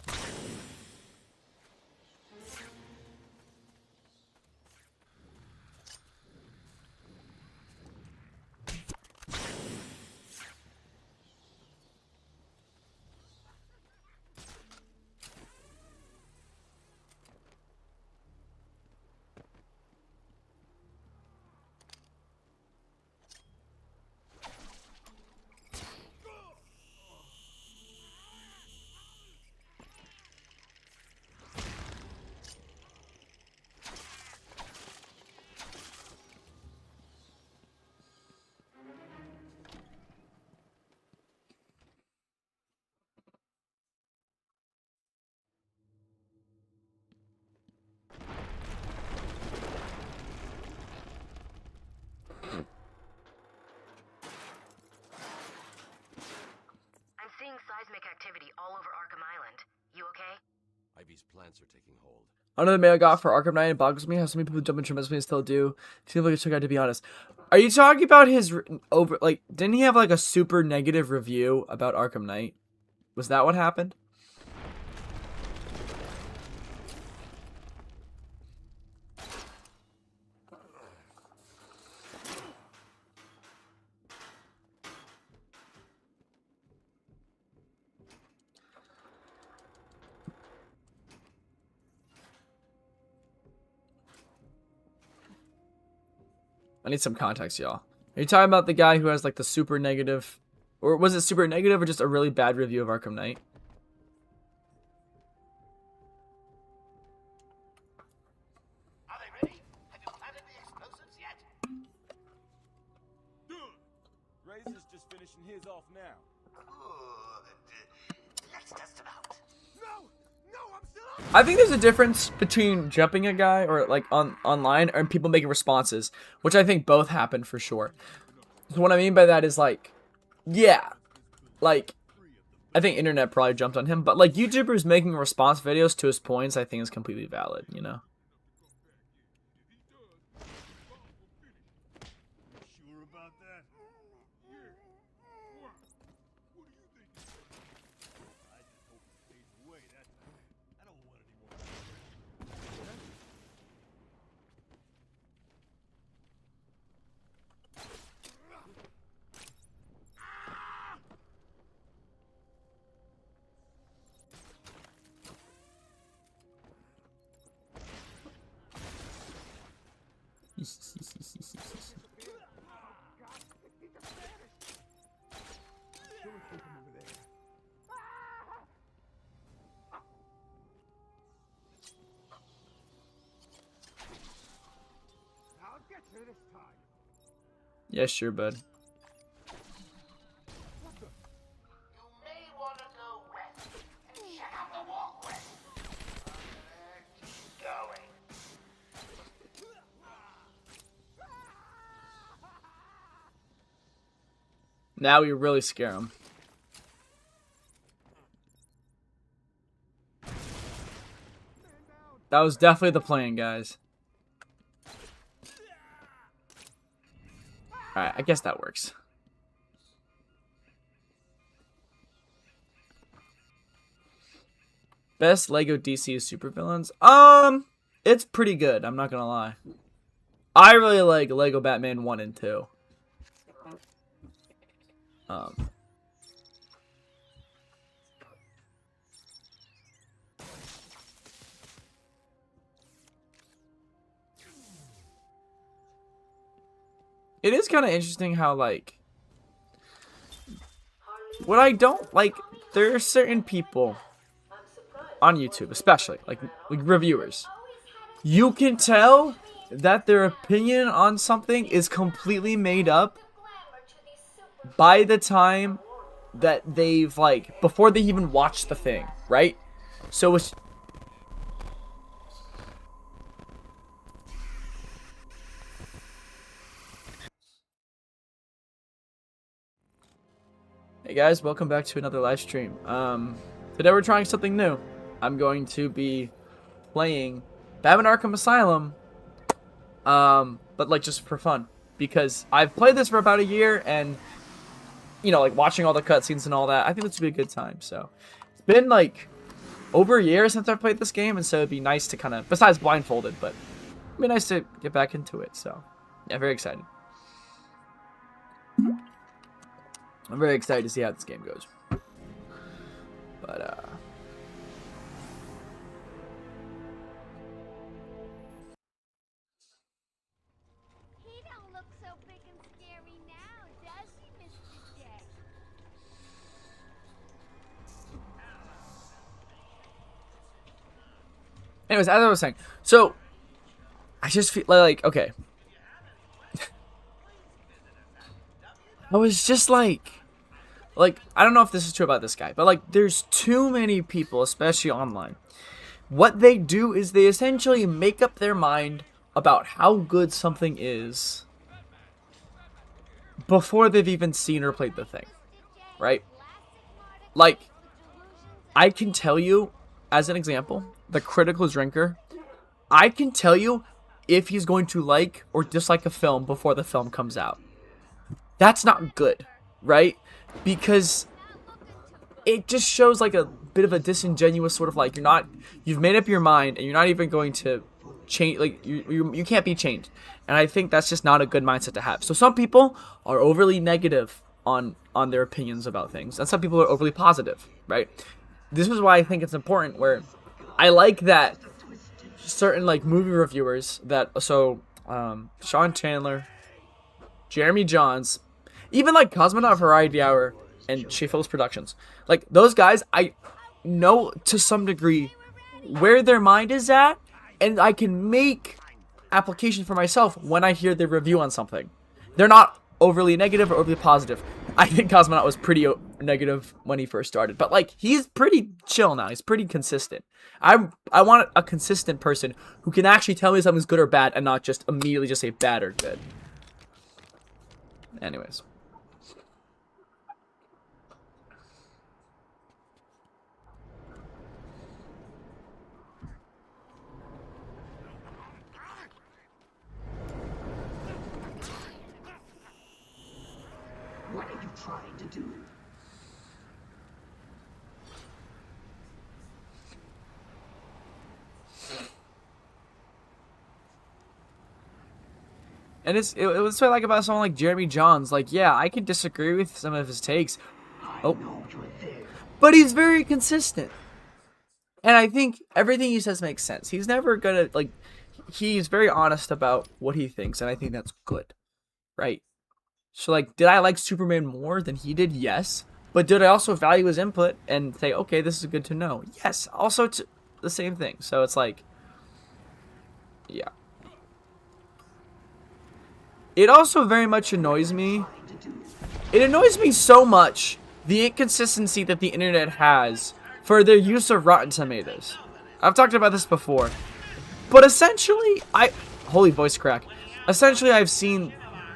I'm seeing seismic activity all over Arkham Island. You okay? Ivy's plants are taking hold. Another mail I got for Arkham Knight. It boggles me how so many people jump in tremendously and still do. Seems like a trick out, to be honest. Are you talking about his over? Like, didn't he have like a super negative review about Arkham Knight? Was that what happened? I need some context, y'all. Are you talking about the guy who has like the super negative, or was it super negative or just a really bad review of Arkham Knight? Are they ready? Have you planted the explosives yet? Razor's just finishing his off now. Good. Let's test him out. No! No, I'm still up! I think there's a difference between jumping a guy or like online and people making responses, which I think both happen for sure. So what I mean by that is like, yeah, like I think internet probably jumped on him, but like YouTubers making response videos to his points, I think is completely valid, you know. Sure about that? I just hope he stays away, that's all. I don't want any more. Yeah, sure, bud. You may want to go west and check out the walkway. Keep going. Now we really scare him. That was definitely the plan, guys. Alright, I guess that works. Best Lego DC supervillains? It's pretty good, I'm not gonna lie. I really like Lego Batman 1 and 2. It is kind of interesting how, like, what I don't like, there are certain people on YouTube, especially, like reviewers. You can tell that their opinion on something is completely made up by the time that they've, like, before they even watched the thing, right? So it's... Hey guys, welcome back to another live stream. Today we're trying something new. I'm going to be playing Batman Arkham Asylum, but like just for fun, because I've played this for about a year, and you know, like watching all the cutscenes and all that, I think this would be a good time. So it's been like over a year since I've played this game, and so it'd be nice to kind of, besides blindfolded, but it'd be nice to get back into it. So yeah, very excited. I'm very excited to see how this game goes. But, He don't look so big and scary now, does he, Mr. J? anyways, as I was saying, so I just feel like, okay. I was just like, I don't know if this is true about this guy, but like, there's too many people, especially online. What they do is they essentially make up their mind about how good something is before they've even seen or played the thing, right? Like, I can tell you, as an example, the Critical Drinker, I can tell you if he's going to like or dislike a film before the film comes out. That's not good, right? Because it just shows like a bit of a disingenuous sort of like, you've made up your mind and you're not even going to change, like you can't be changed. And I think that's just not a good mindset to have. So some people are overly negative on their opinions about things, and some people are overly positive, right? This is why I think it's important, where I like that certain like movie reviewers that, so Sean Chandler, Jeremy Johns, even like Cosmonaut Variety Hour and Shea Phillips Productions, like those guys, I know to some degree where their mind is at, and I can make application for myself when I hear their review on something. They're not overly negative or overly positive. I think Cosmonaut was pretty negative when he first started, but like he's pretty chill now. He's pretty consistent. I want a consistent person who can actually tell me something's good or bad and not just immediately just say bad or good. Anyways. What are you trying to do? And it was what I like about someone like Jeremy Johns. Like, yeah, I can disagree with some of his takes. Oh, but he's very consistent. And I think everything he says makes sense. He's never gonna, like, he's very honest about what he thinks, and I think that's good. Right? So, like, did I like Superman more than he did? Yes. But did I also value his input and say, okay, this is good to know? Yes. Also, the same thing. So it's like, yeah. it also very much annoys me. It annoys me so much, the inconsistency that the internet has for their use of Rotten Tomatoes. I've talked about this before. But essentially, holy voice crack. Essentially, I've seen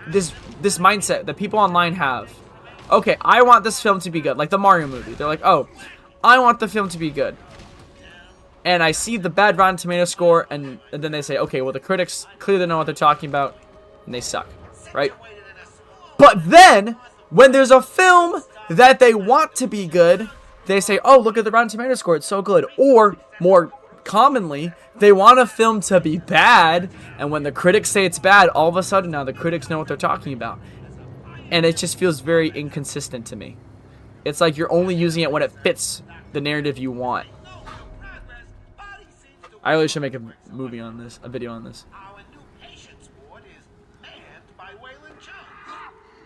this mindset that people online have. Okay, I want this film to be good. Like the Mario movie. They're like, oh, I want the film to be good. And I see the bad Rotten Tomato score, and then they say, okay, well, the critics clearly know what they're talking about, and they suck, right? But then, when there's a film that they want to be good, they say, oh, look at the Rotten Tomato score, it's so good. Or, more commonly, they want a film to be bad, and when the critics say it's bad, all of a sudden now the critics know what they're talking about. And it just feels very inconsistent to me. It's like you're only using it when it fits the narrative you want. I really should make a movie on this, a video on this. Our new patients ward is manned by Waylon Jones.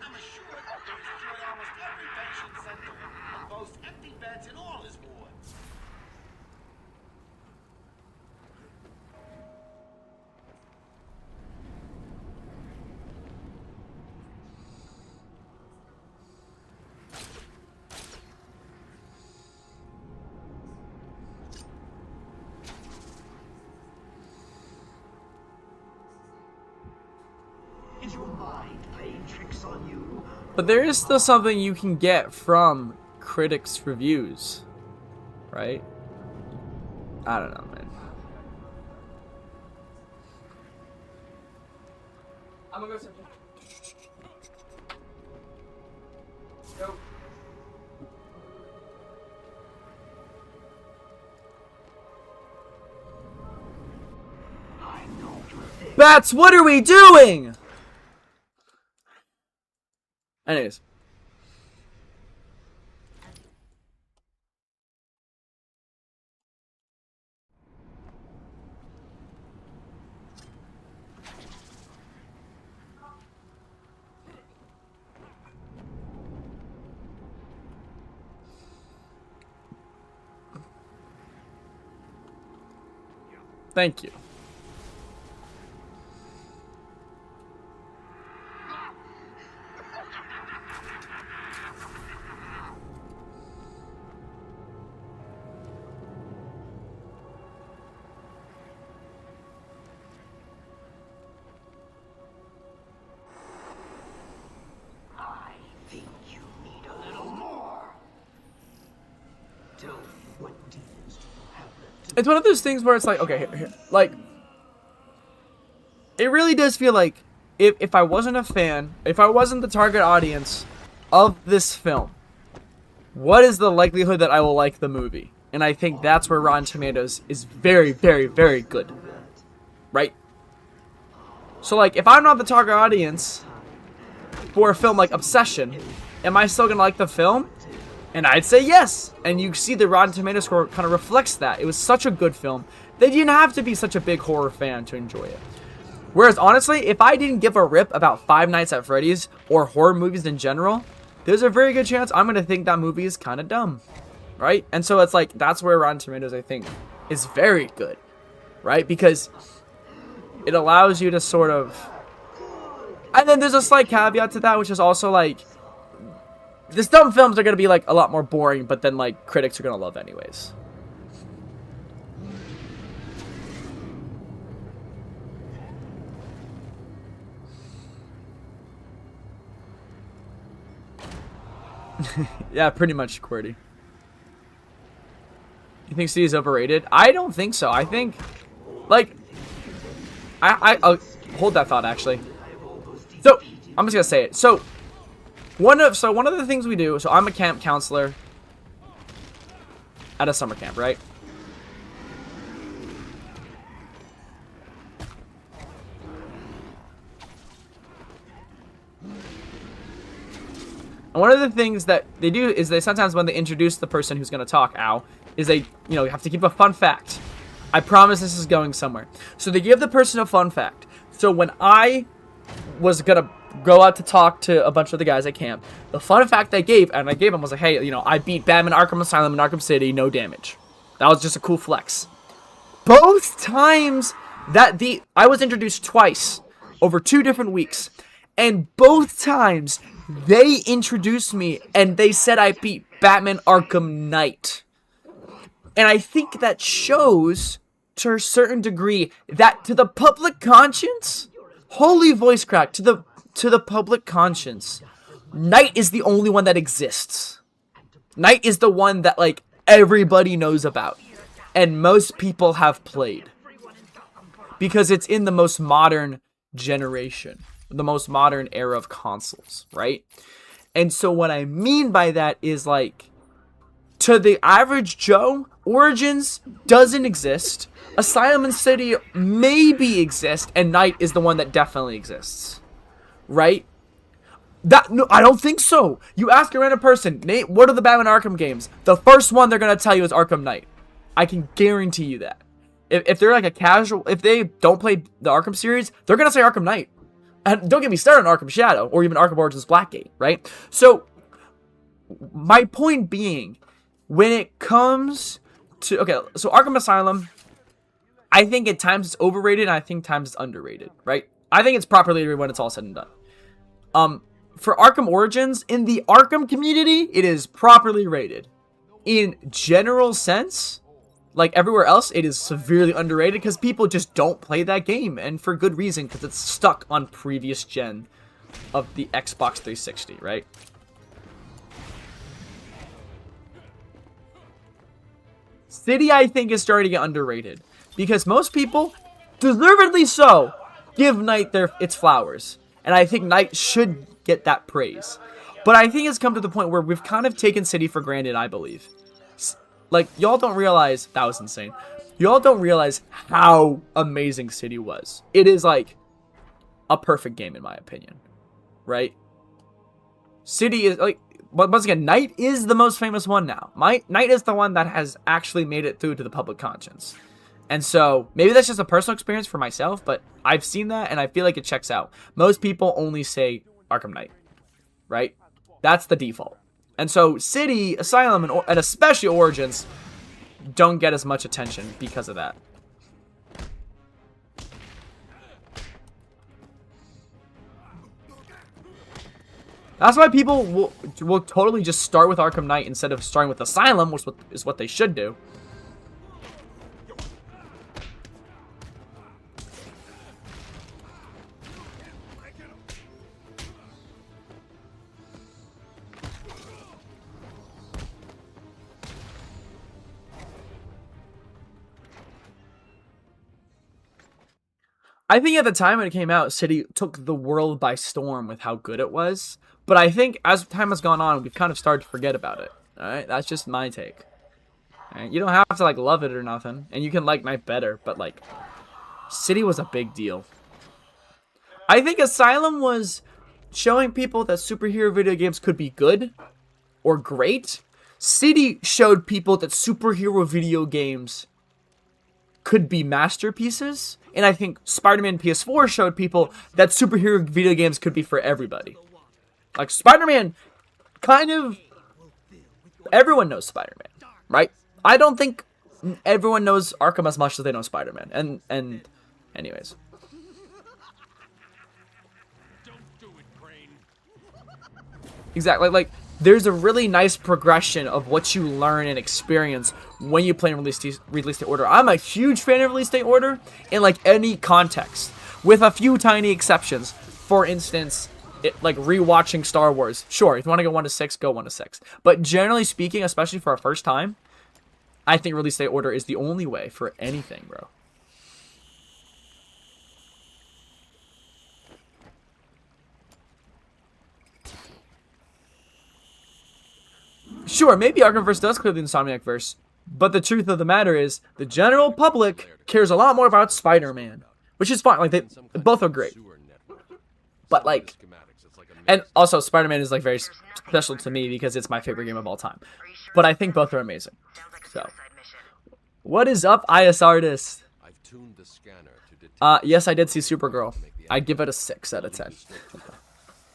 I'm assured that they destroy almost every patient center and boast empty beds in all his wards. Is your mind playing tricks on you? But there is still something you can get from critics' reviews, right? I don't know, man. I'm gonna go Go. Bats, what are we doing? Anyways. Thank you. I think you need a little more. Tell me, what demons do you have left? It's one of those things where it's like, okay, here, like, it really does feel like if I wasn't a fan, if I wasn't the target audience of this film, what is the likelihood that I will like the movie? And I think that's where Rotten Tomatoes is very, very, very good. Right? So, like, if I'm not the target audience for a film like Obsession, am I still going to like the film? And I'd say yes. And you see the Rotten Tomatoes score kind of reflects that. It was such a good film. They didn't have to be such a big horror fan to enjoy it. Whereas, honestly, if I didn't give a rip about Five Nights at Freddy's or horror movies in general, there's a very good chance I'm going to think that movie is kind of dumb. Right? And so it's like, that's where Rotten Tomatoes, I think, is very good. Right? Because it allows you to sort of... And then there's a slight caveat to that, which is also like, these dumb films are going to be like a lot more boring, but then like critics are going to love anyways. Yeah, pretty much, QWERTY. You think C is overrated? I don't think so. I think, like, I'll hold that thought actually. So I'm just gonna say it. So one of the things we do. So I'm a camp counselor at a summer camp, right? And one of the things that they do is they sometimes, when they introduce the person who's going to talk, is they, you have to keep a fun fact. I promise this is going somewhere. So they give the person a fun fact. So when I was going to go out to talk to a bunch of the guys at camp, the fun fact I gave them was like, hey, I beat Batman Arkham Asylum in Arkham City, no damage. That was just a cool flex. Both times that I was introduced twice over 2 different weeks. And both times, they introduced me and they said I beat Batman Arkham Knight. And I think that shows, to a certain degree, that to the public conscience, holy voice crack, to the public conscience, Knight is the only one that exists. Knight is the one that, like, everybody knows about. And most people have played. Because it's in the most modern generation. The most modern era of consoles, right? And so what I mean by that is, like, to the average Joe, Origins doesn't exist. Asylum and City maybe exist, and Knight is the one that definitely exists. Right? No, I don't think so. You ask a random person, Nate, what are the Batman Arkham games? The first one they're going to tell you is Arkham Knight. I can guarantee you that. If they're like a casual, if they don't play the Arkham series, they're going to say Arkham Knight. And don't get me started on Arkham Shadow, or even Arkham Origins Blackgate, right? So, my point being, when it comes to, okay, so Arkham Asylum, I think at times it's overrated, and I think times it's underrated, right? I think it's properly rated when it's all said and done. For Arkham Origins, in the Arkham community, it is properly rated. In general sense, like everywhere else, it is severely underrated because people just don't play that game, and for good reason, because it's stuck on previous gen of the Xbox 360, right? City, I think, is starting to get underrated because most people, deservedly so, give Knight its flowers, and I think Knight should get that praise. But I think it's come to the point where we've kind of taken City for granted, I believe. Like, y'all don't realize, that was insane. Y'all don't realize how amazing City was. It is, like, a perfect game, in my opinion. Right? City is, like, but once again, Knight is the most famous one now. Knight is the one that has actually made it through to the public conscience. And so, maybe that's just a personal experience for myself, but I've seen that, and I feel like it checks out. Most people only say Arkham Knight. Right? That's the default. And so, City, Asylum, and especially Origins don't get as much attention because of that. That's why people will totally just start with Arkham Knight instead of starting with Asylum, which is what they should do. I think at the time when it came out, City took the world by storm with how good it was. But I think as time has gone on, we've kind of started to forget about it. Alright? That's just my take. Alright? You don't have to, like, love it or nothing. And you can like Knight better. But, like, City was a big deal. I think Asylum was showing people that superhero video games could be good or great. City showed people that superhero video games could be masterpieces. And I think Spider-Man PS4 showed people that superhero video games could be for everybody. Like, Spider-Man, kind of, everyone knows Spider-Man, right? I don't think everyone knows Arkham as much as they know Spider-Man. And anyways. Exactly, like, there's a really nice progression of what you learn and experience when you play in Release Date Order. I'm a huge fan of Release Date Order in, like, any context, with a few tiny exceptions. For instance, like rewatching Star Wars. Sure, if you want to go 1 to 6, go 1 to 6. But generally speaking, especially for our first time, I think Release Date Order is the only way for anything, bro. Sure, maybe Arkhamverse does clear the Insomniac-verse, but the truth of the matter is, the general public cares a lot more about Spider-Man, which is fine. Like, they both are great, but like, and also Spider-Man is like very special to me because it's my favorite game of all time. But I think both are amazing. So, what is up, IS Artist? Yes, I did see Supergirl. I'd give it a 6 out of 10.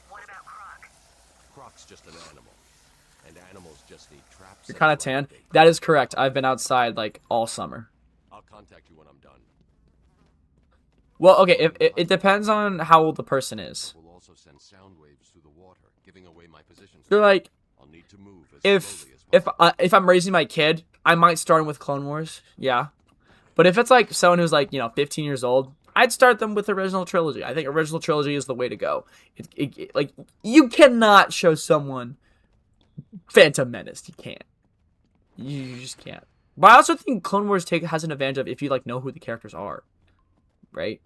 What about Croc? Croc's just an animal. And animals just need traps. You're kind of tan. That is correct. I've been outside like all summer. I'll contact you when I'm done. Well, okay. It depends on how old the person is. We'll also send sound waves through the water, giving away my position. They're like, I'll need to move as slowly as if I'm raising my kid, I might start him with Clone Wars. Yeah. But if it's like someone who's like, 15 years old, I'd start them with original trilogy. I think original trilogy is the way to go. Like, you cannot show someone Phantom Menace. You can't. You just can't. But I also think Clone Wars has an advantage of if you like know who the characters are, right?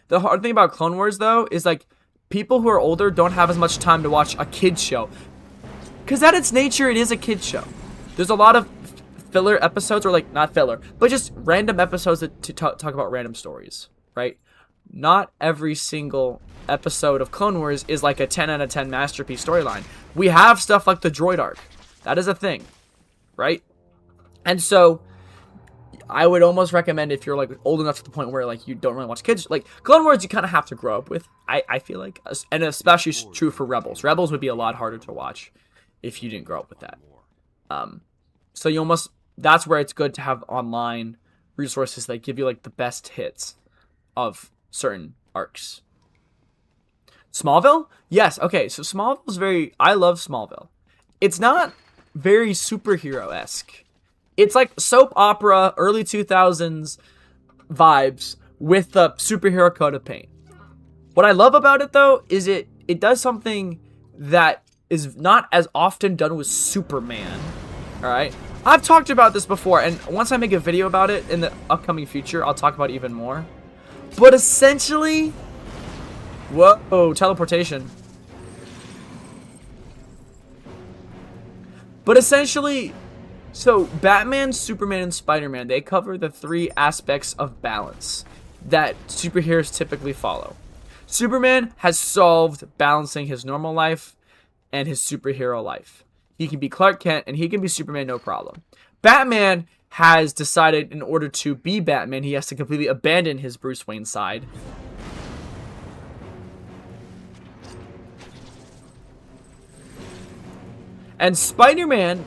The hard thing about Clone Wars though is like people who are older don't have as much time to watch a kids show, because at its nature it is a kids show. There's a lot of filler episodes, or like not filler, but just random episodes to talk about random stories, right? Not every single episode of Clone Wars is like a 10 out of 10 masterpiece storyline. We have stuff like the droid arc. That is a thing, right? And so I would almost recommend, if you're like old enough to the point where like you don't really watch kids, like Clone Wars, you kind of have to grow up with. I feel like, and especially true for Rebels. Rebels would be a lot harder to watch if you didn't grow up with that. So you almost, that's where it's good to have online resources that give you like the best hits of certain arcs. Smallville? Yes. Okay. So Smallville's I love Smallville. It's not very superhero-esque. It's like soap opera, early 2000s vibes with the superhero coat of paint. What I love about it though is it does something that is not as often done with Superman. All right. I've talked about this before, and once I make a video about it in the upcoming future, I'll talk about it even more. But essentially, whoa, teleportation. But essentially, so Batman, Superman, and Spider-Man, they cover the three aspects of balance that superheroes typically follow. Superman has solved balancing his normal life and his superhero life. He can be Clark Kent and he can be Superman, no problem. Batman has decided in order to be Batman, he has to completely abandon his Bruce Wayne side. And Spider-Man,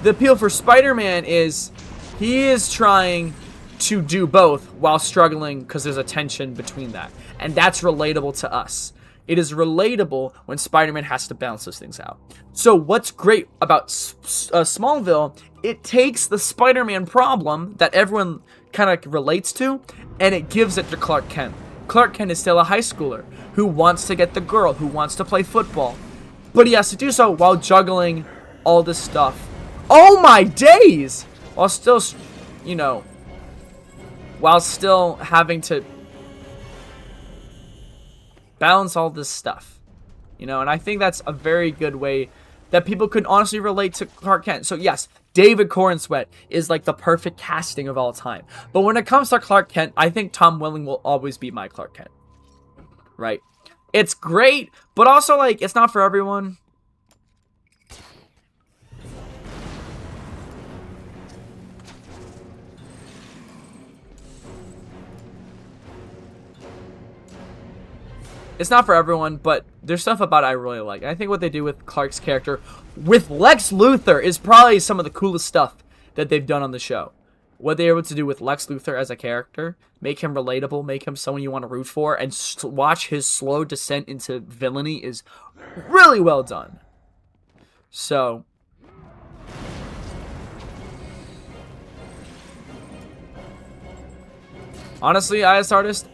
the appeal for Spider-Man is he is trying to do both while struggling because there's a tension between that. And that's relatable to us. It is relatable when Spider-Man has to balance those things out. So what's great about Smallville, it takes the Spider-Man problem that everyone kind of relates to, and it gives it to Clark Kent. Clark Kent is still a high schooler who wants to get the girl, who wants to play football. But he has to do so while juggling all this stuff. Oh my days! While still, while still having to balance all this stuff. And I think that's a very good way that people could honestly relate to Clark Kent. So yes, David Corenswet is like the perfect casting of all time. But when it comes to Clark Kent, I think Tom Welling will always be my Clark Kent. Right? It's great, but also like it's not for everyone. It's not for everyone, but there's stuff about it I really like. And I think what they do with Clark's character, with Lex Luthor, is probably some of the coolest stuff that they've done on the show. What they're able to do with Lex Luthor as a character, make him relatable, make him someone you want to root for, and watch his slow descent into villainy is really well done. So, honestly, IS Artist,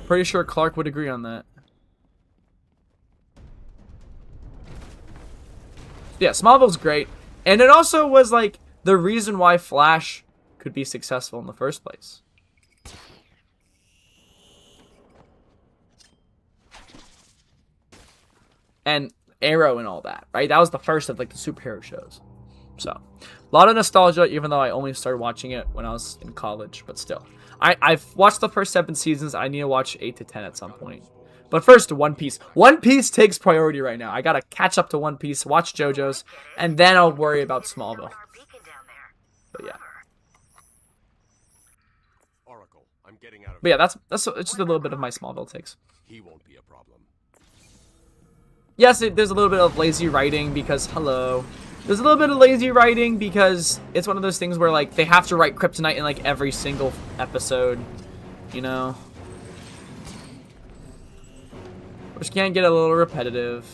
pretty sure Clark would agree on that. Yeah, Smallville's great. And it also was like the reason why Flash could be successful in the first place. And Arrow and all that, right? That was the first of like the superhero shows. So, a lot of nostalgia, even though I only started watching it when I was in college, but still. I've watched the first 7 seasons. I need to watch 8 to 10 at some point. But first, One Piece. One Piece takes priority right now. I gotta catch up to One Piece, watch JoJo's, and then I'll worry about Smallville. But yeah. Oracle, I'm getting out of But yeah, that's it's just a little bit of my Smallville takes. He won't be a problem. Yes, there's a little bit of lazy writing because, hello, There's a little bit of lazy writing because it's one of those things where like they have to write kryptonite in like every single episode, you know, which can get a little repetitive.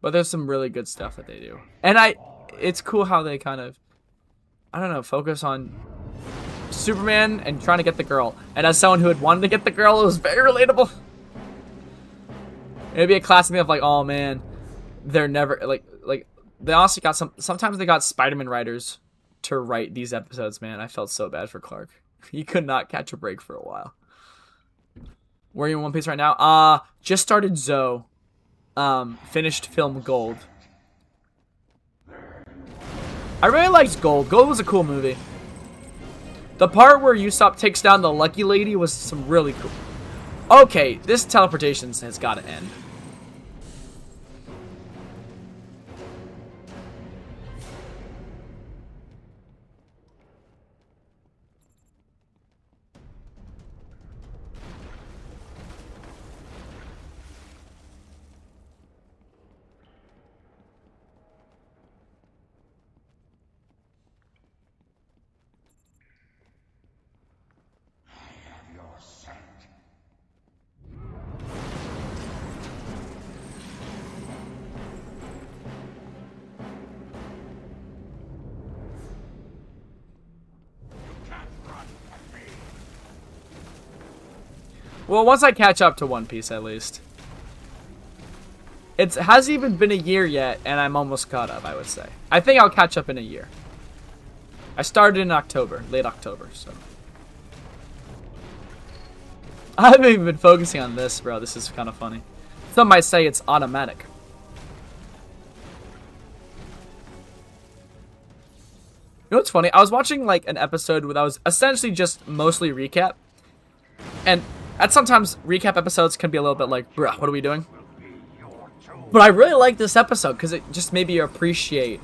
But there's some really good stuff that they do. And it's cool how they kind of, I don't know, focus on Superman and trying to get the girl. And as someone who had wanted to get the girl, it was very relatable. It'd be a classic thing of like, oh man, they're never, like they honestly got sometimes they got Spider-Man writers to write these episodes, man. I felt so bad for Clark. He could not catch a break for a while. Where are you in One Piece right now? Just started Zoe. Finished film Gold. I really liked Gold. Gold was a cool movie. The part where Usopp takes down the Lucky Lady was some really cool. Okay, this teleportation has got to end. Well, once I catch up to One Piece, at least. It hasn't even been a year yet, and I'm almost caught up, I would say. I think I'll catch up in a year. I started in October, late October, so. I haven't even been focusing on this, bro. This is kind of funny. Some might say it's automatic. You know what's funny? I was watching like an episode that was essentially just mostly recap. And at sometimes recap episodes can be a little bit like, bruh, what are we doing? But I really like this episode because it just made me appreciate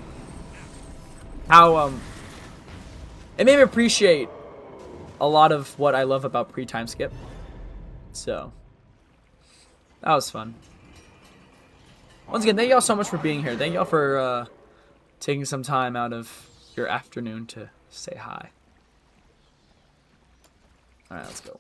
how it made me appreciate a lot of what I love about pre-time skip. So that was fun. Once again, thank y'all so much for being here. Thank y'all for taking some time out of your afternoon to say hi. Alright, let's go.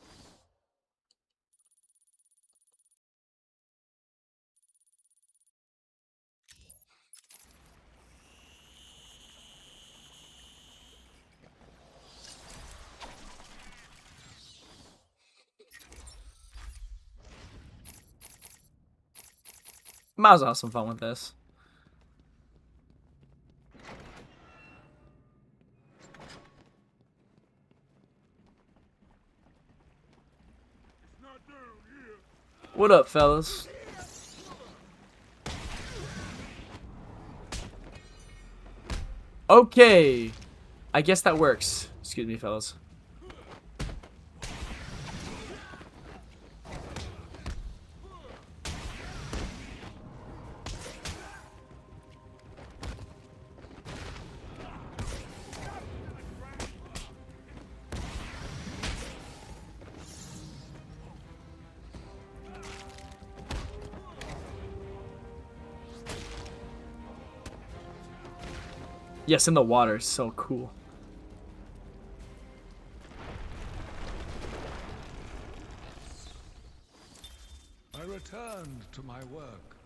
Might as well have some fun with this. What up, fellas? Okay. I guess that works. Excuse me, fellas. Yes, in the water. So cool. I returned to my work.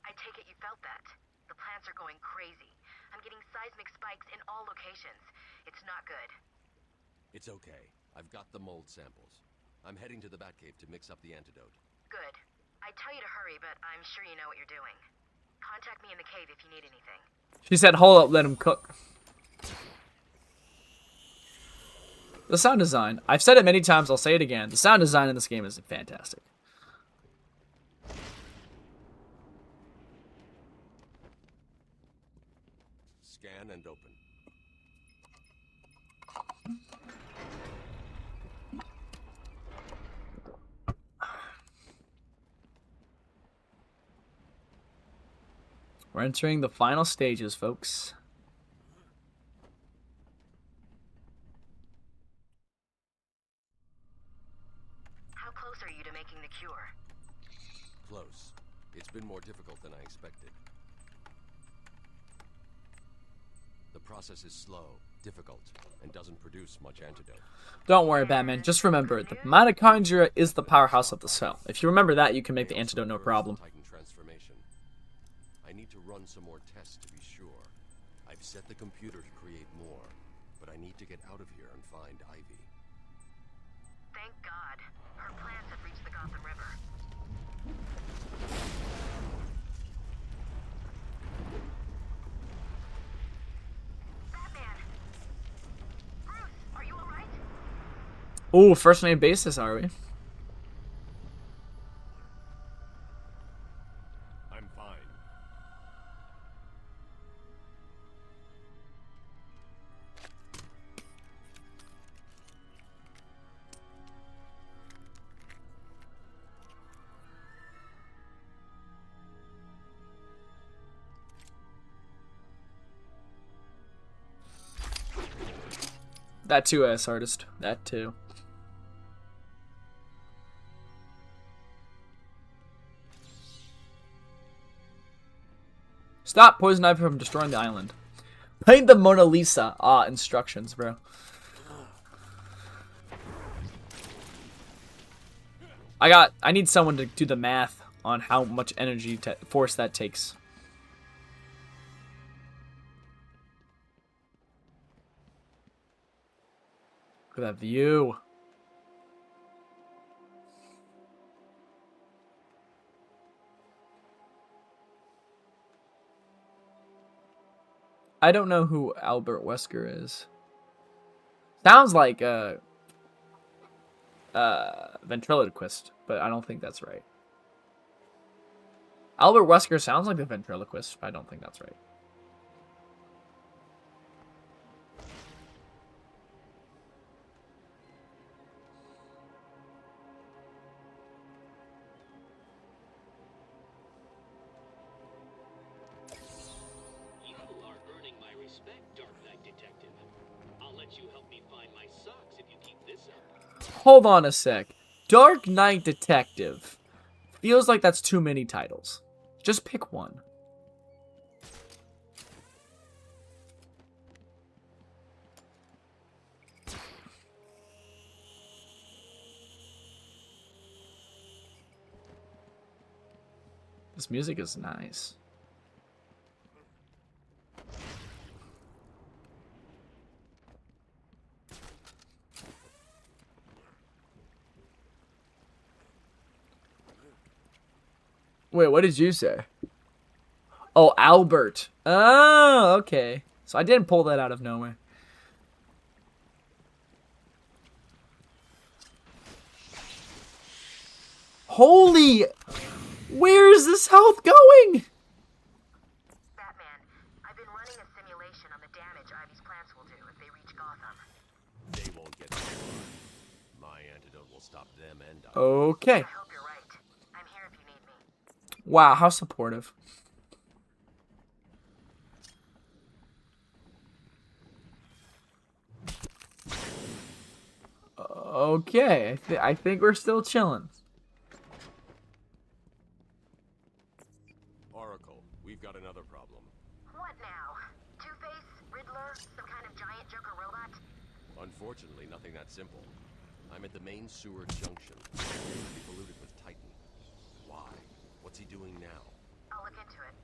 I take it you felt that. The plants are going crazy. I'm getting seismic spikes in all locations. It's not good. It's okay. I've got the mold samples. I'm heading to the Batcave to mix up the antidote. Good. I'd tell you to hurry, but I'm sure you know what you're doing. Contact me in the cave if you need anything. She said, hold up, let him cook. The sound design. I've said it many times, I'll say it again. The sound design in this game is fantastic. Scan and open. We're entering the final stages, folks. How close are you to making the cure? Close. It's been more difficult than I expected. The process is slow, difficult, and doesn't produce much antidote. Don't worry, Batman. Just remember, the mitochondria is the powerhouse of the cell. If you remember that, you can make the antidote no problem. Titan transformation. I need to run some more tests to be sure. I've set the computer to create more, but I need to get out of here and find Ivy. Thank God. Her plans have reached the Gotham River. Batman! Bruce, are you alright? Ooh, first name basis, are we? I'm fine. That too, ass artist. That too. Stop Poison Ivy from destroying the island. Paint the Mona Lisa. Ah, instructions, bro. I need someone to do the math on how much energy force that takes. Look at that view. I don't know who Albert Wesker is. Sounds like a ventriloquist, but I don't think that's right. Albert Wesker sounds like a ventriloquist, but I don't think that's right. You are earning my respect, Dark Knight Detective. I'll let you help me find my socks if you keep this up. Hold on a sec. Dark Knight Detective. Feels like that's too many titles. Just pick one. This music is nice. Wait, what did you say? Oh, Albert. Oh, okay. So I didn't pull that out of nowhere. Holy! Where is this health going? Batman, I've been running a simulation on the damage Ivy's plants will do if they reach Gotham. They won't get far. My antidote will stop them and us. Okay. I hope you're right. I'm here if you need me. Wow, how supportive. Okay, I think we're still chilling. Oracle, we've got another problem. What now? Two-Face? Riddler? Some kind of giant Joker robot? Unfortunately, nothing that simple. I'm at the main sewer junction. It appears to be polluted with Titan. Why? What's he doing now? I'll look into it.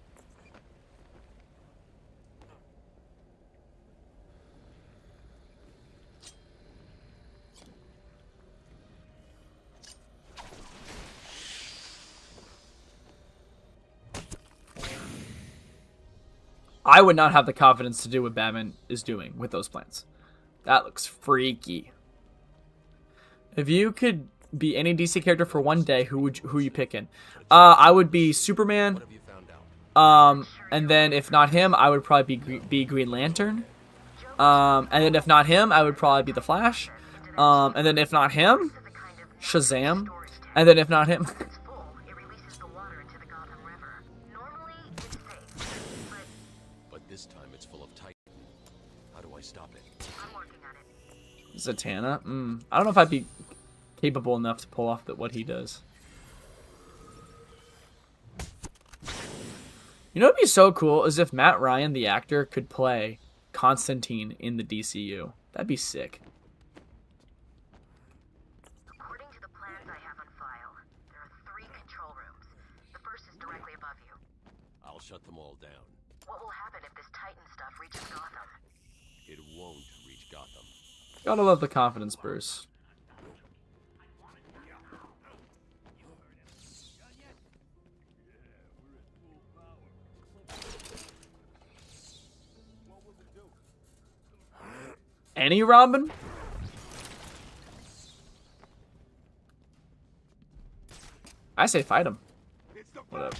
I would not have the confidence to do what Batman is doing with those plants. That looks freaky. If you could be any DC character for one day, who you picking? I would be Superman. What have you found out? And then if not him, I would probably be Green Lantern. And then if not him, I would probably be the Flash. And then if not him, Shazam. And then if not him, It's full. It releases the water into the Gotham River. Normally, it's safe. Zatanna? I don't know if I'd be capable enough to pull off what he does. You know what'd be so cool is if Matt Ryan, the actor, could play Constantine in the DCU. That'd be sick. According to the plans I have on file, there are 3 control rooms. The first is directly above you. I'll shut them all down. What will happen if this Titan stuff reaches Gotham? It won't reach Gotham. Gotta love the confidence, Bruce. Any Robin? I say fight him. Whatever.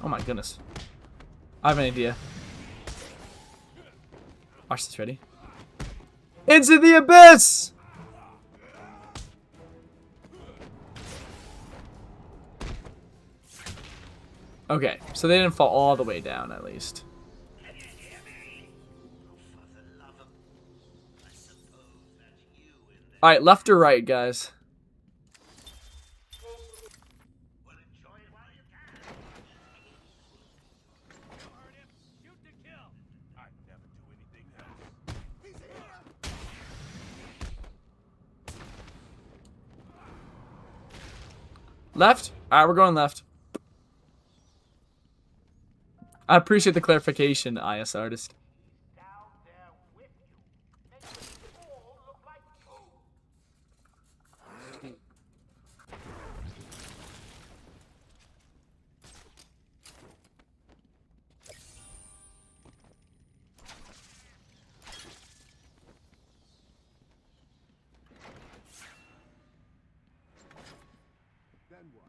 Oh my goodness. I have an idea. Watch this, ready? Into the abyss! Okay, so they didn't fall all the way down, at least. Alright, left or right, guys? Left? Alright, we're going left. I appreciate the clarification, IS artist. Then what?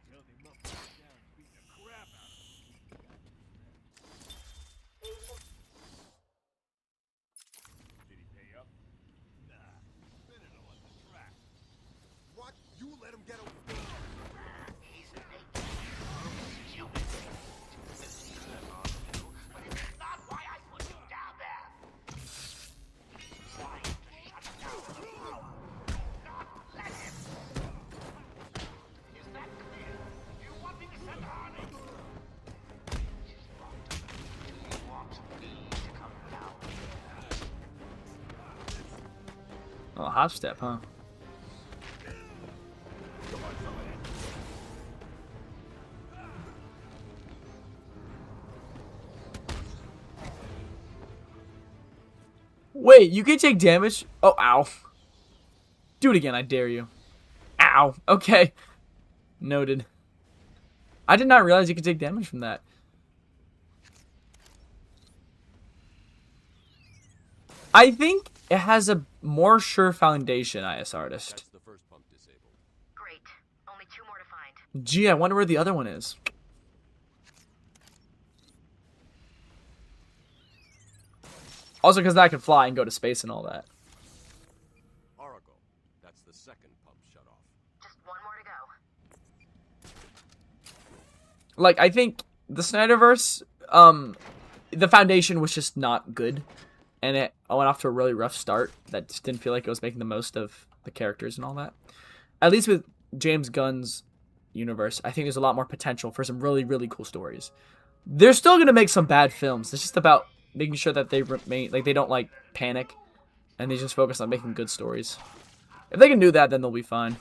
Tell him up and down, beat the crap out of him. Did he pay up? Nah, spinning him on the track. What? You let him get away? He's naked. Stupid. But it's not why I put you down there. Trying to shut down the power. Not let him. Is that clear? You want me to send Harley? She's locked up. Do you want me to come down here? Oh, hop step, huh? Wait, you can take damage? Oh, ow. Do it again, I dare you. Ow. Okay. Noted. I did not realize you could take damage from that. I think it has a more sure foundation, IS artist. That's the first pump disabled. Great. Only 2 more to find. Gee, I wonder where the other one is. Also, because that can fly and go to space and all that. Oracle. That's the second pump shut off. Just 1 more to go. Like, I think the Snyderverse, the foundation was just not good. And it went off to a really rough start that just didn't feel like it was making the most of the characters and all that. At least with James Gunn's universe, I think there's a lot more potential for some really, really cool stories. They're still going to make some bad films. It's just about making sure that they remain, like, they don't, like, panic. And they just focus on making good stories. If they can do that, then they'll be fine.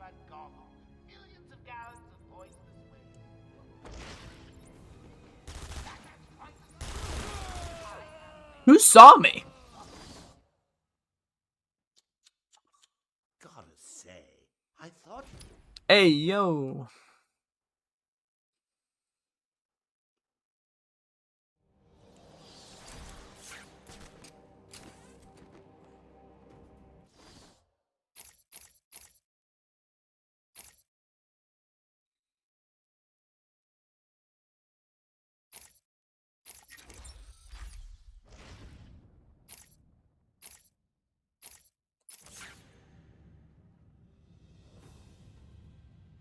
flood Gotham. Millions of gallons of poisonous waste. Who saw me? Gotta say, I thought. Hey, yo.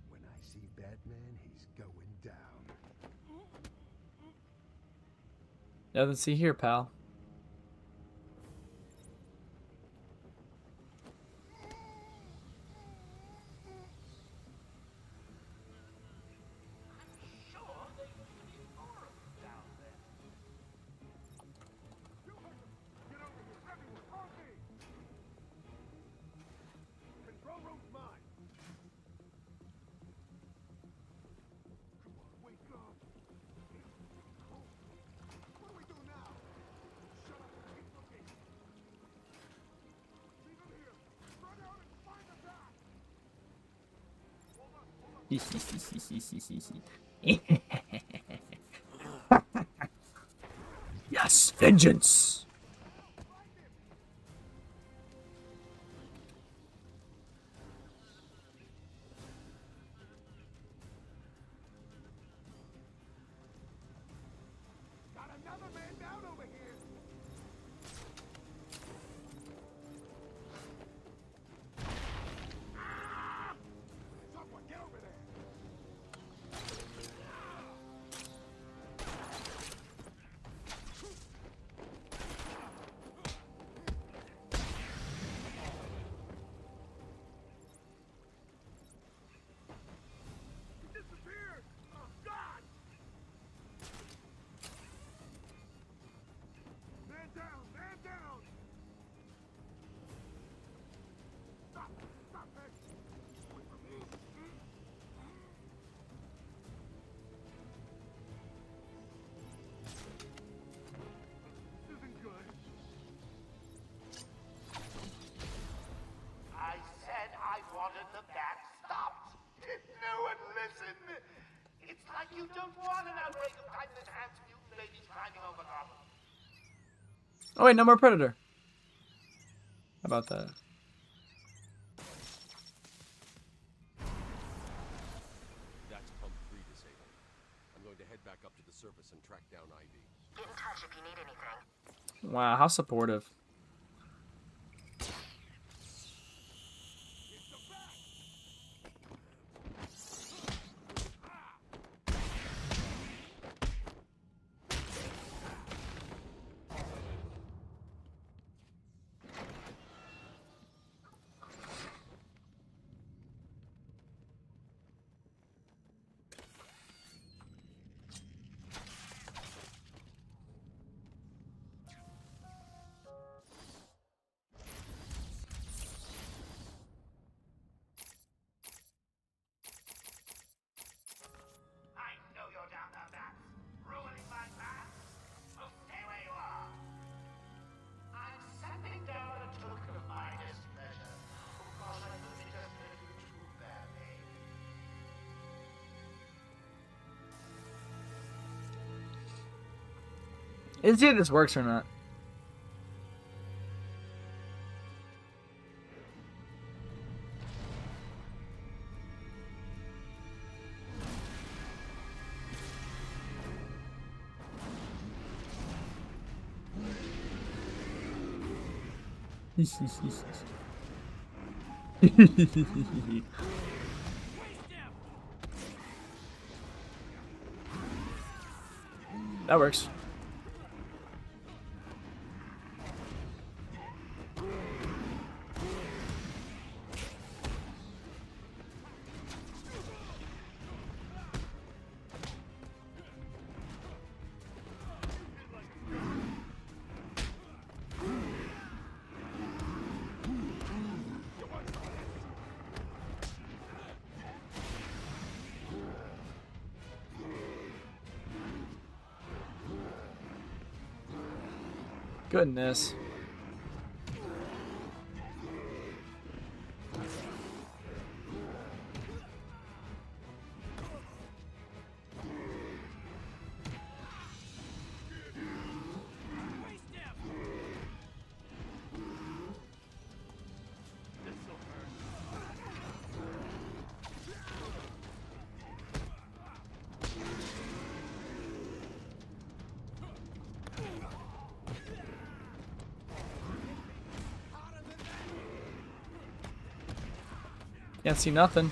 When I see Batman, he's going down. Nothing to see here, pal. Control room's mine. Come on, wake up. What do we do now? Shut up and keep looking. Leave him here. Run out and find the bat. Yes, vengeance. Got another man down over here. Someone get over there. He disappeared. Oh, God. Man down, man down. Stop, stop, man. Wait for me. This isn't good. I said I wanted the bat stopped. Did no one listen? It's like you don't want an outbreak of titan-enhanced mutant babies climbing over Gotham. Oh wait, no more Predator. How about that? That's pump 3 disabled. I'm going to head back up to the surface and track down Ivy. Get in touch if you need anything. Wow, how supportive. I know you're down there, bats. Ruining my plans. So stay where you are. I'm sending down a token of my displeasure. Oh gosh, I hope she doesn't hurt you too badly. Let's see if this works or not. That works. Goodness. Can't see nothing.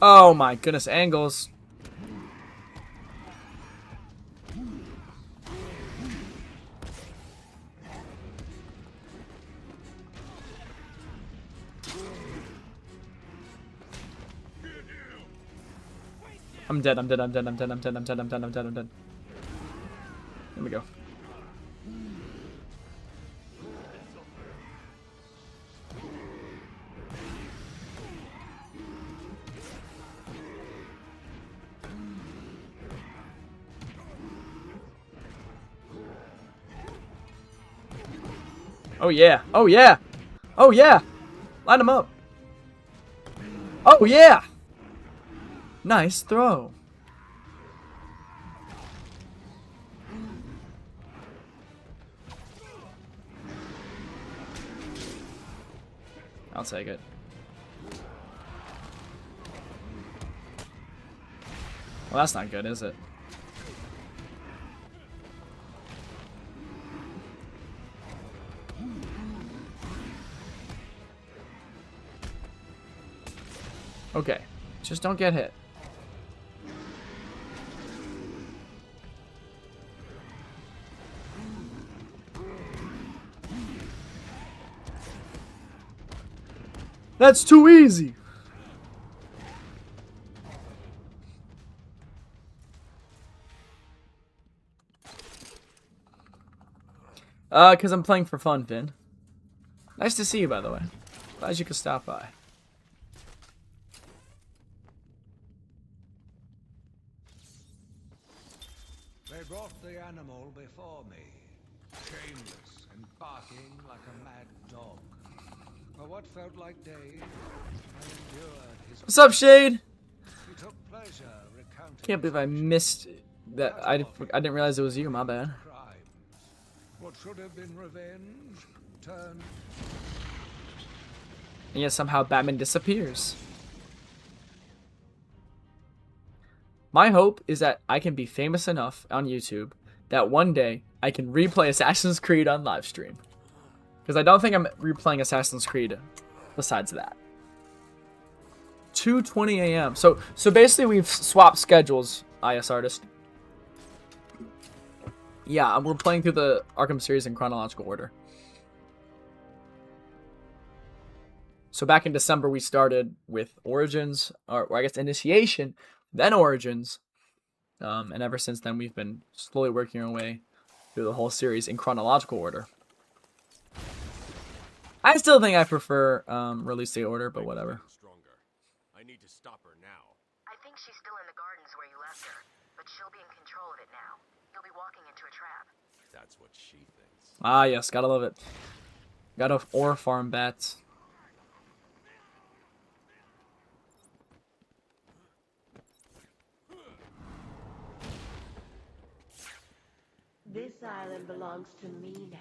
Oh my goodness, angles. I'm dead, I'm dead, I'm dead, I'm dead, I'm dead, I'm dead, I'm dead, I'm dead, I'm dead. There we go. Oh yeah, oh yeah, oh yeah! Line him up. Oh yeah! Nice throw. I'll take it. Well, that's not good, is it? Okay, just don't get hit. That's too easy. Because I'm playing for fun, Finn. Nice to see you, by the way. Glad you could stop by. They brought the animal before me, shameless and barking like a mad dog. For what felt like days, I endured his... What's up, Shade? He took pleasure recounting... Can't believe I missed that. I didn't realize it was you. My bad. crimes. What should have been revenge turned... And yet somehow Batman disappears. My hope is that I can be famous enough on YouTube that one day I can replay Assassin's Creed on livestream. Because I don't think I'm replaying Assassin's Creed besides that. 2:20 a.m. So basically we've swapped schedules, IS Artist. Yeah, we're playing through the Arkham series in chronological order. So back in December we started with Origins, or I guess Initiation, then Origins. And ever since then we've been slowly working our way through the whole series in chronological order. I still think I prefer release date order, but whatever. I need to stop her now. I think she's still in the gardens where you left her, but she'll be in control of it now. You'll be walking into a trap. That's what she thinks. Ah, yes, gotta love it. Gotta ore farm bats. This island belongs to me now.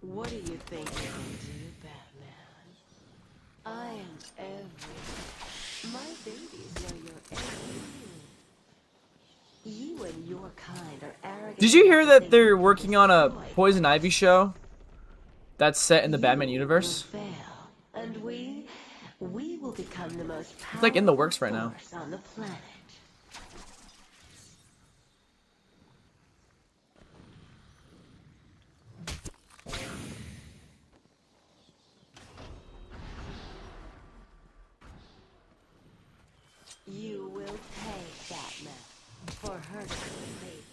What do you think you can do, Batman? I am everything. My babies know you're everything. You and your kind are arrogant. Did you hear enough to that think they're you working can on a destroy Poison Ivy show that's set in the Batman universe? will fail, and we will become the most powerful It's like in the works right now. force on the planet. You will pay, Batman, for hurting the baby.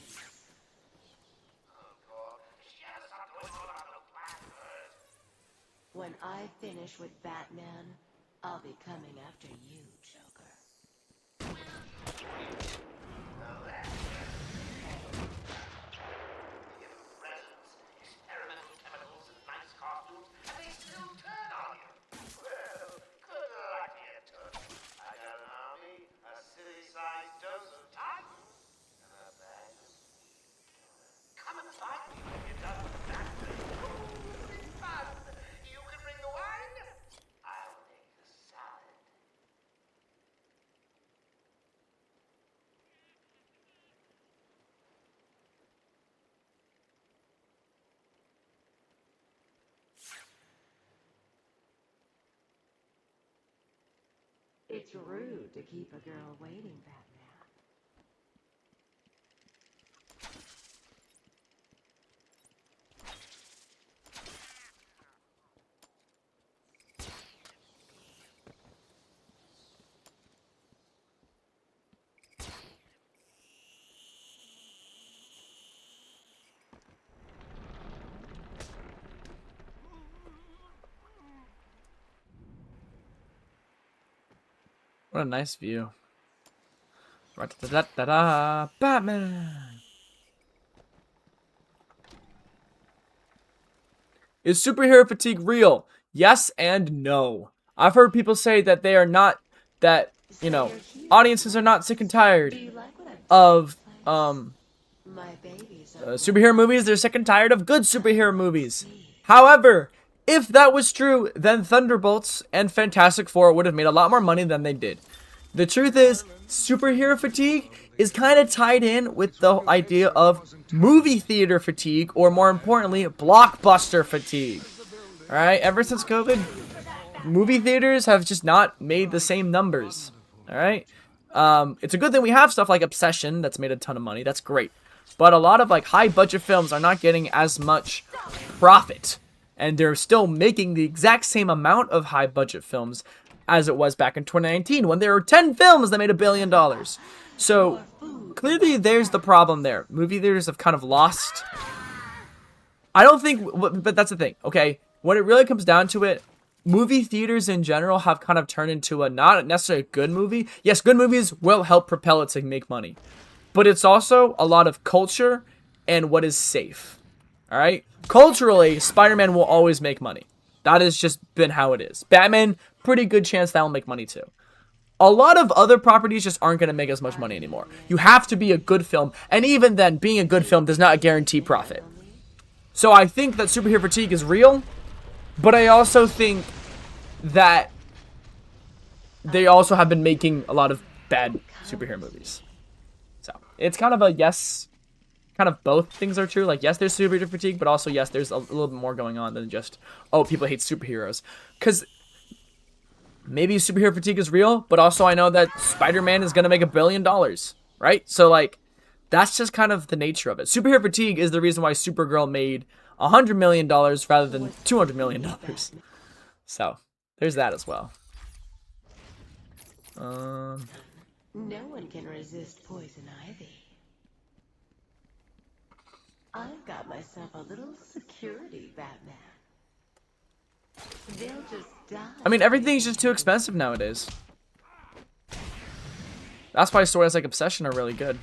When I finish with Batman, I'll be coming after you, Joker. Presents, experimental chemicals, and nice costumes, and they still turn on you. Well, good luck, you took. I got an army, a city-sized dose of titans, and a bag of weed. Come and find me when you're done with that thing. Ooh, it'll be fun. You can bring the wine. I'll make the salad. It's rude to keep a girl waiting, Batman. What a nice view. Ra-da-da-da-da-da, Batman. Is superhero fatigue real? Yes and no. I've heard people say that they are not, that, you know, audiences are not sick and tired of superhero movies. They're sick and tired of good superhero movies. However, if that was true, then Thunderbolts and Fantastic Four would have made a lot more money than they did. The truth is, superhero fatigue is kind of tied in with the idea of movie theater fatigue, or more importantly, blockbuster fatigue. Alright, ever since COVID, movie theaters have just not made the same numbers. Alright? It's a good thing we have stuff like Obsession that's made a ton of money. That's great. But a lot of like high budget films are not getting as much profit. And they're still making the exact same amount of high budget films as it was back in 2019 when there were 10 films that made $1 billion. So clearly there's the problem there. Movie theaters have kind of lost. I don't think, but that's the thing, okay? When it really comes down to it, movie theaters in general have kind of turned into a not necessarily a good movie. Yes, good movies will help propel it to make money. But it's also a lot of culture and what is safe. Alright? Culturally, Spider-Man will always make money. That has just been how it is. Batman, pretty good chance that will make money too. A lot of other properties just aren't going to make as much money anymore. You have to be a good film, and even then, being a good film does not guarantee profit. So I think that superhero fatigue is real, but I also think that they also have been making a lot of bad superhero movies. So it's kind of a yes, kind of both things are true. Like, yes, there's superhero fatigue, but also, yes, there's a little bit more going on than just, oh, people hate superheroes. Because maybe superhero fatigue is real, but also I know that Spider-Man is going to make $1 billion, right? So, like, that's just kind of the nature of it. Superhero fatigue is the reason why Supergirl made $100 million rather than $200 million. So, there's that as well. No one can resist poison ivy. I've got myself a little security, Batman. They'll just die. I mean, everything's just too expensive nowadays. That's why stories like Obsession are really good.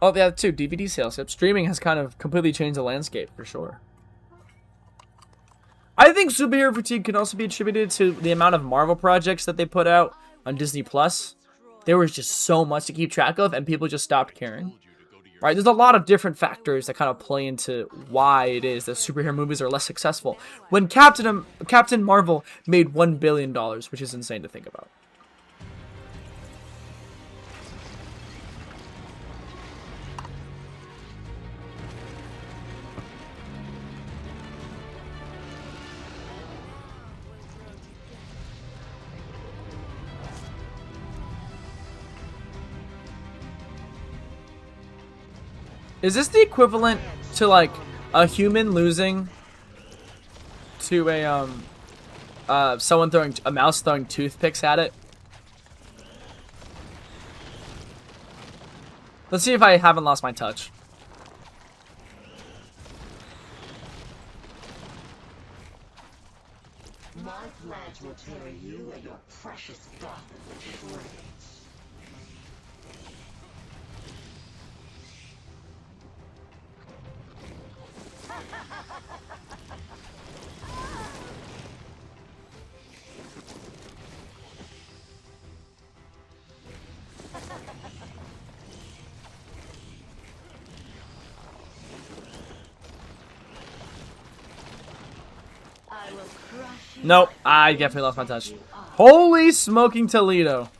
Oh, yeah, too. DVD sales. Yep. Streaming has kind of completely changed the landscape, for sure. I think superhero fatigue can also be attributed to the amount of Marvel projects that they put out on Disney Plus. there was just so much to keep track of, and people just stopped caring. Right? There's a lot of different factors that kind of play into why it is that superhero movies are less successful. When Captain Marvel made $1 billion, which is insane to think about. Is this the equivalent to like a human losing to a mouse throwing toothpicks at it? Let's see if I haven't lost my touch. My flags will tear you and your precious Gotham to shreds. Nope, I definitely lost my touch. Holy smoking Toledo.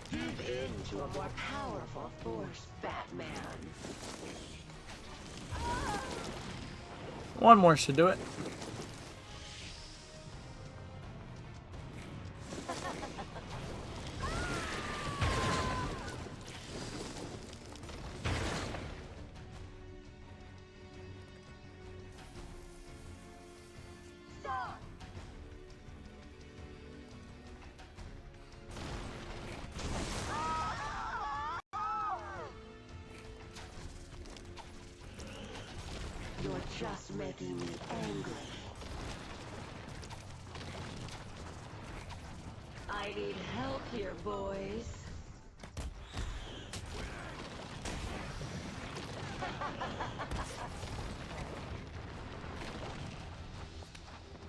Give in to a more powerful force, Batman. One more should do it. You're just making me angry. I need help here, boys.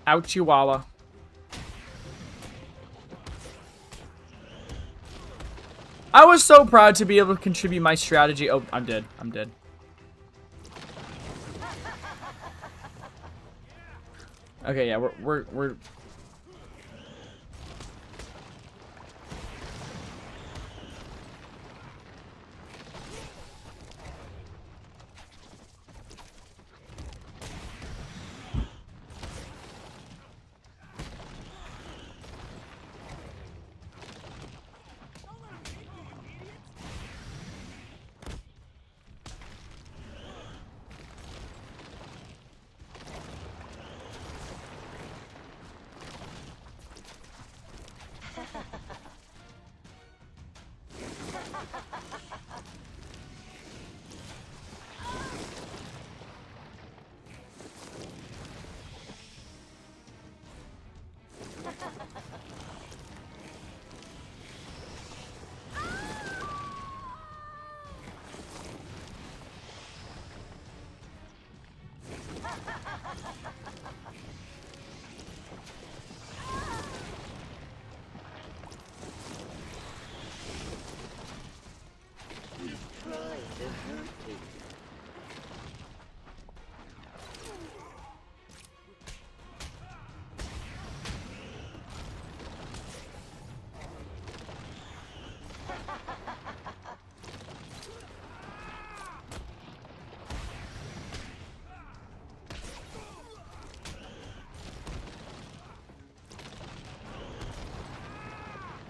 Out Chihuahua. I was so proud to be able to contribute my strategy. Oh, I'm dead. I'm dead. Okay, yeah, we're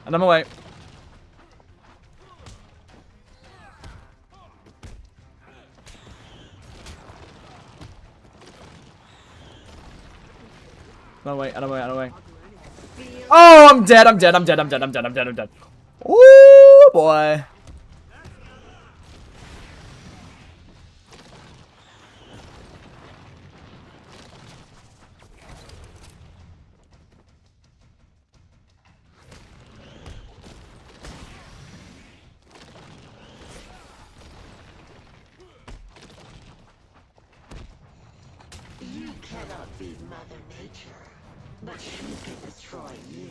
And I'm away. Out of the way, out of the way, out of the way. Oh, I'm dead, I'm dead, I'm dead, I'm dead, I'm dead, I'm dead, I'm dead. Ooh, boy. You cannot beat Mother Nature, but she can destroy you.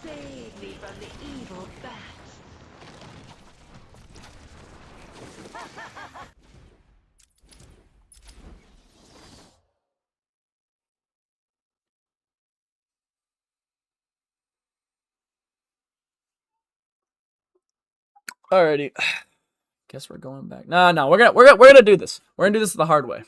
Save me from the evil bats. Alrighty. Guess we're going back. No, no, we're gonna do this. We're gonna do this the hard way.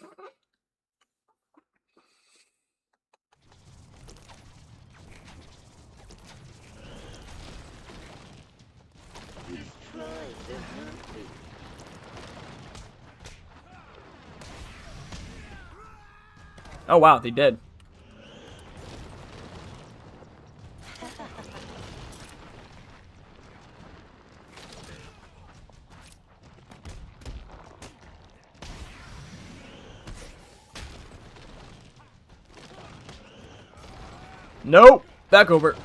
He's trying to hurt me. Oh wow, they did. Nope. Back over.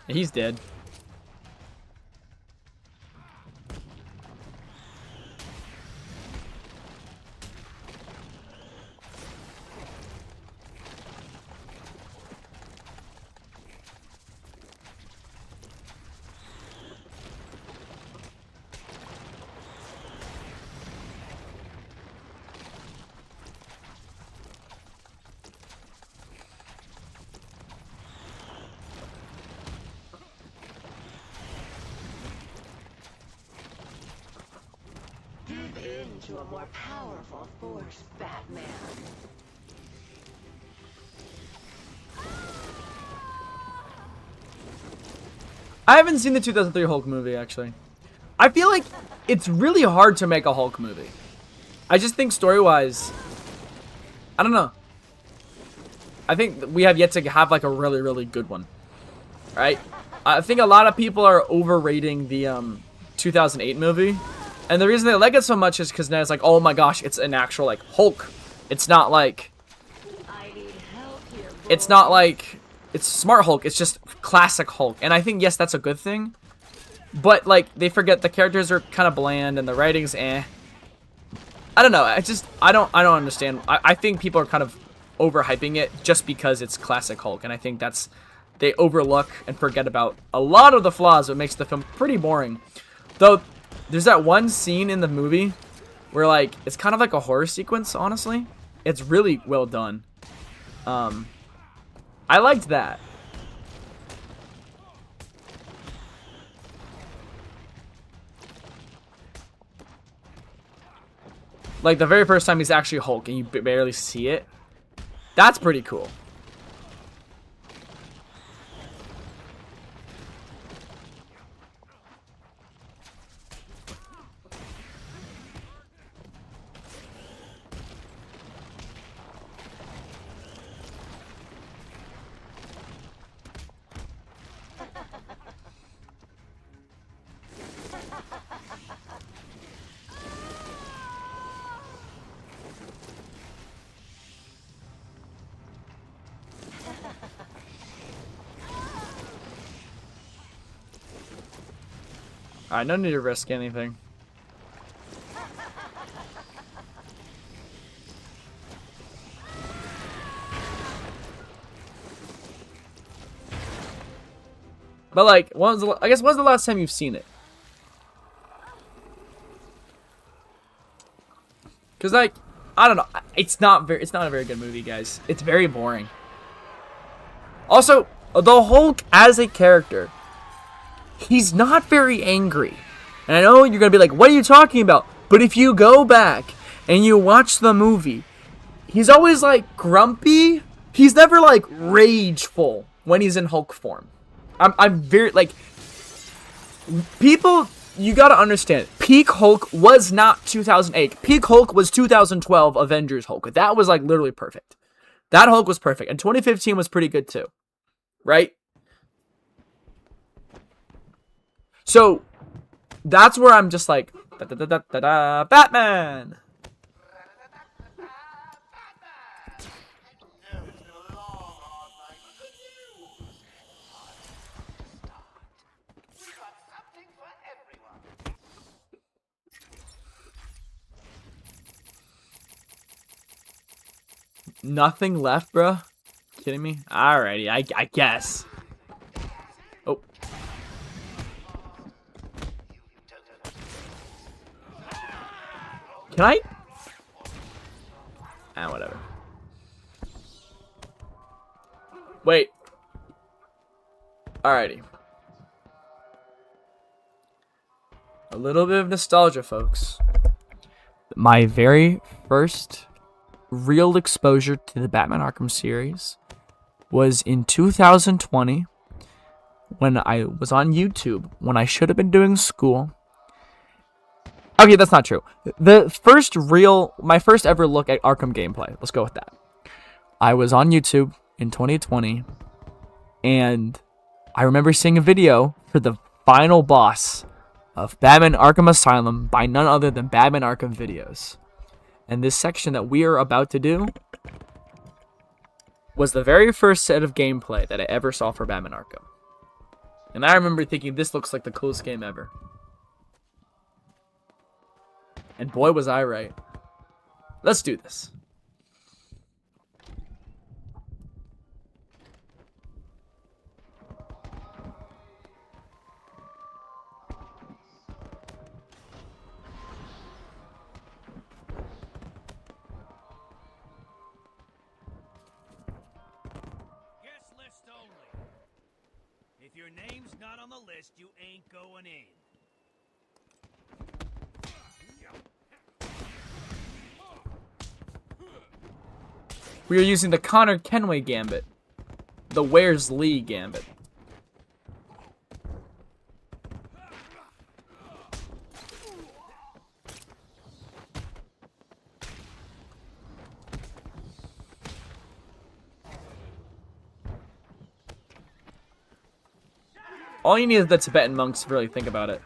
He's dead. Give in to a more powerful force, Batman. I haven't seen the 2003 Hulk movie, actually. I feel like it's really hard to make a Hulk movie. I just think story-wise, I don't know. I think we have yet to have like a really, really good one. Right? I think a lot of people are overrating the 2008 movie. And the reason they like it so much is because now it's like, oh my gosh, it's an actual like Hulk. It's not like... I need help here, boy. It's not like... It's Smart Hulk. It's just classic Hulk. And I think, yes, that's a good thing. But, like, they forget the characters are kind of bland and the writing's eh. I don't know. I don't understand. I think people are kind of overhyping it just because it's classic Hulk. And I think that's... They overlook and forget about a lot of the flaws that makes the film pretty boring. Though, there's that one scene in the movie where, like, it's kind of like a horror sequence, honestly. It's really well done. I liked that. Like, the very first time he's actually Hulk and you barely see it. That's pretty cool. Alright, no need to risk anything. But like, I guess when's the last time you've seen it? Cause like, I don't know. It's not a very good movie, guys. It's very boring. Also, the Hulk as a character, he's not very angry. And I know you're gonna be like, what are you talking about? But if you go back and you watch the movie, he's always like grumpy. He's never like rageful when he's in Hulk form. I'm very like, people, you gotta understand, peak Hulk was not 2008. Peak Hulk was 2012 Avengers Hulk. That was like literally perfect. That Hulk was perfect. And 2015 was pretty good too. Right? So, that's where I'm just like, Batman! Nothing left, bro? Kidding me? Alrighty, I guess. Oh. Can I? Ah, whatever. Wait. Alrighty. A little bit of nostalgia, folks. My very first real exposure to the Batman Arkham series was in 2020 when I was on YouTube when I should have been doing school. Okay, that's not true. My first ever look at Arkham gameplay. Let's go with that. I was on YouTube in 2020 and I remember seeing a video for the final boss of Batman Arkham Asylum by none other than Batman Arkham Videos. And this section that we are about to do was the very first set of gameplay that I ever saw for Batman Arkham. And I remember thinking, this looks like the coolest game ever. And boy, was I right. Let's do this. If your name's not on the list, you ain't going in. We are using the Connor Kenway Gambit. The Where's Lee Gambit. All you need is the Tibetan monks to really think about it.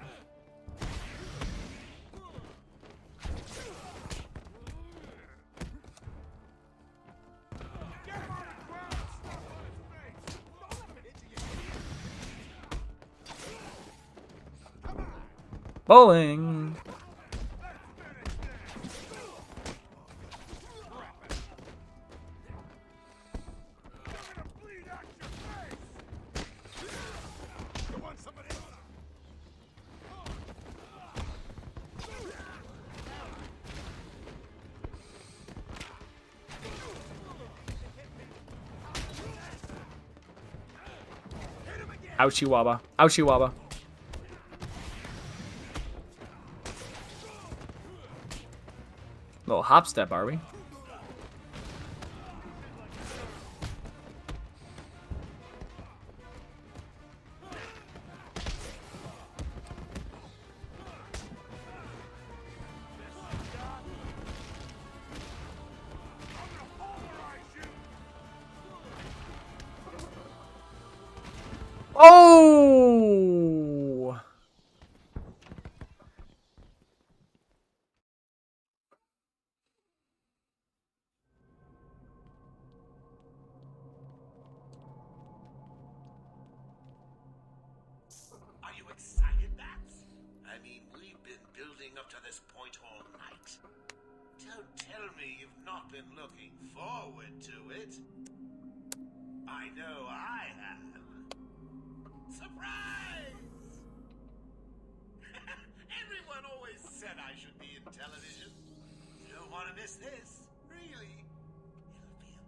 Bowling. Ouchie waba. Ouchie waba. Little hop step, are we? Oh! Are you excited, Bats? I mean, we've been building up to this point all night. Don't tell me you've not been looking forward to it. I know I have. Surprise! Everyone always said I should be in television. You don't want to miss this, really. It'll be a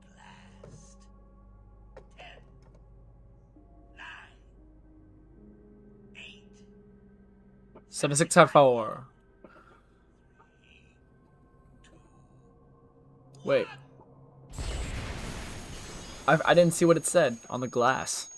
blast. 10, 9, 8. 7, 6, 5, 4. Wait. I didn't see what it said on the glass.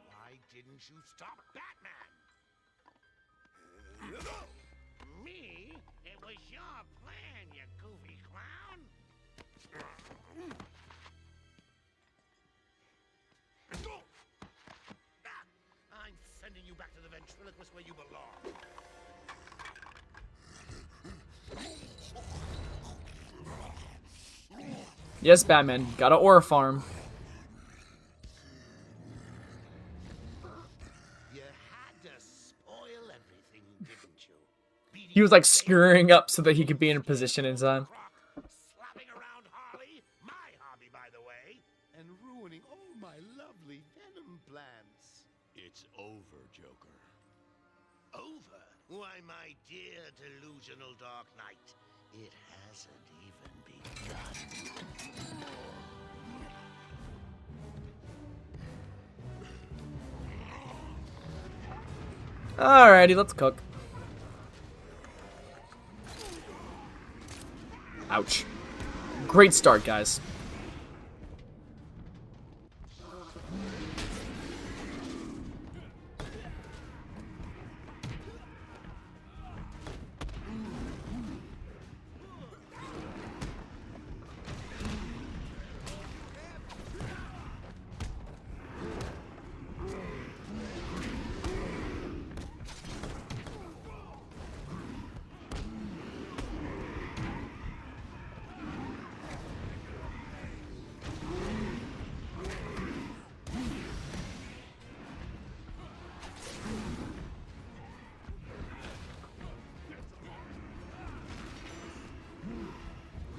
Why didn't you stop Batman? Me? It was your plan, you goofy clown. I'm sending you back to the ventriloquist where you belong. Yes, Batman. Got a ore farm. You had to spoil everything, didn't you? He was like screwing up so that he could be in a position in time. Slapping around Harley, my hobby, by the way, and ruining all my lovely Venom plans. It's over, Joker. Over? Why, my dear delusional Dark Knight, it hasn't even begun. Alrighty, let's cook. Ouch. Great start, guys.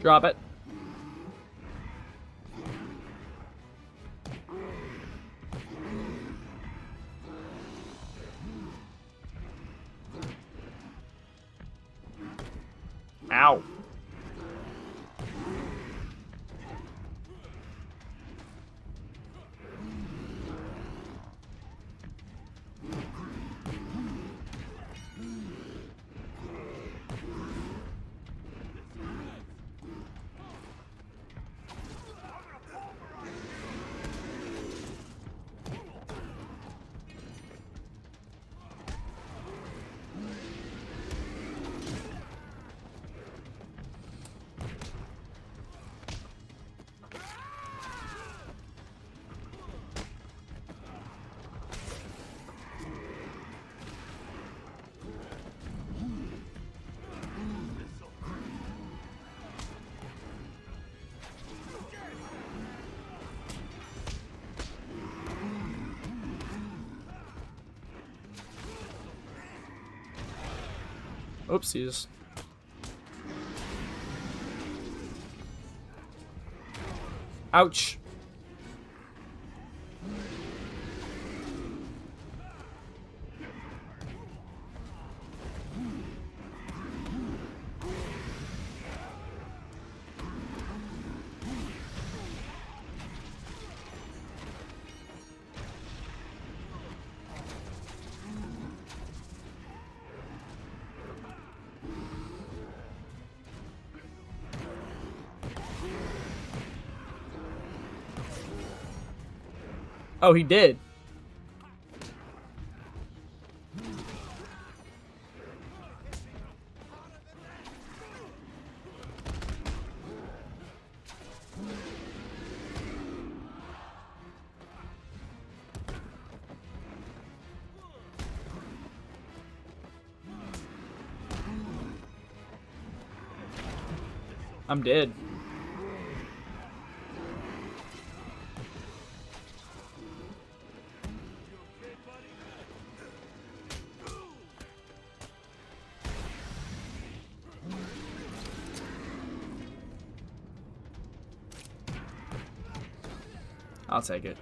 Drop it. Ow. Oopsies. Ouch. Oh, he did. I'm dead. I'll take it.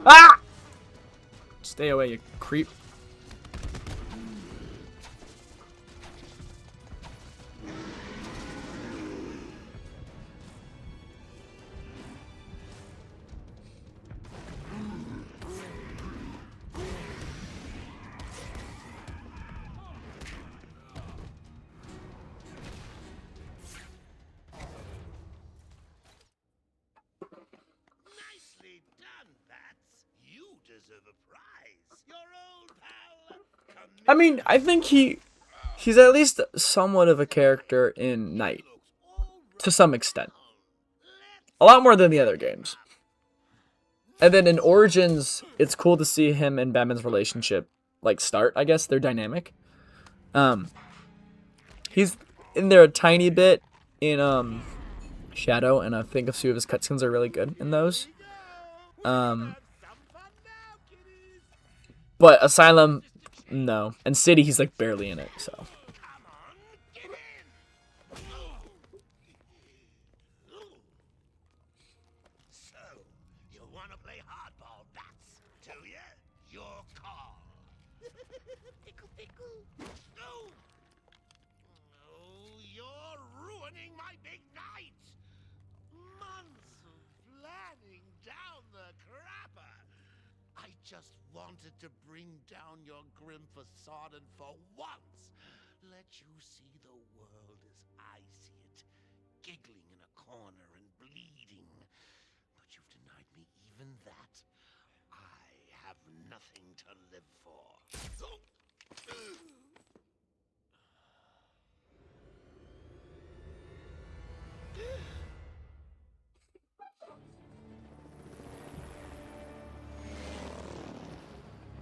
Ah! Stay away, you creep. Nicely done, Bats. You deserve a prize. Your old pal. I mean, I think he's at least somewhat of a character in Night. To some extent. A lot more than the other games. And then in Origins, it's cool to see him and Batman's relationship like start, I guess. They're dynamic. He's in there a tiny bit in Shadow, and I think a few of his cutscenes are really good in those. But Asylum, no. And City, he's like barely in it, so. So, you want to play hardball, Bats, do you? Your call. Pickle, pickle. No! Oh, you're ruining my big night! Months of planning down the crapper! I just wanted to bring down your grim facade and for once let you see the world as I see it, giggling in a corner and bleeding. But you've denied me even that. I have nothing to live for.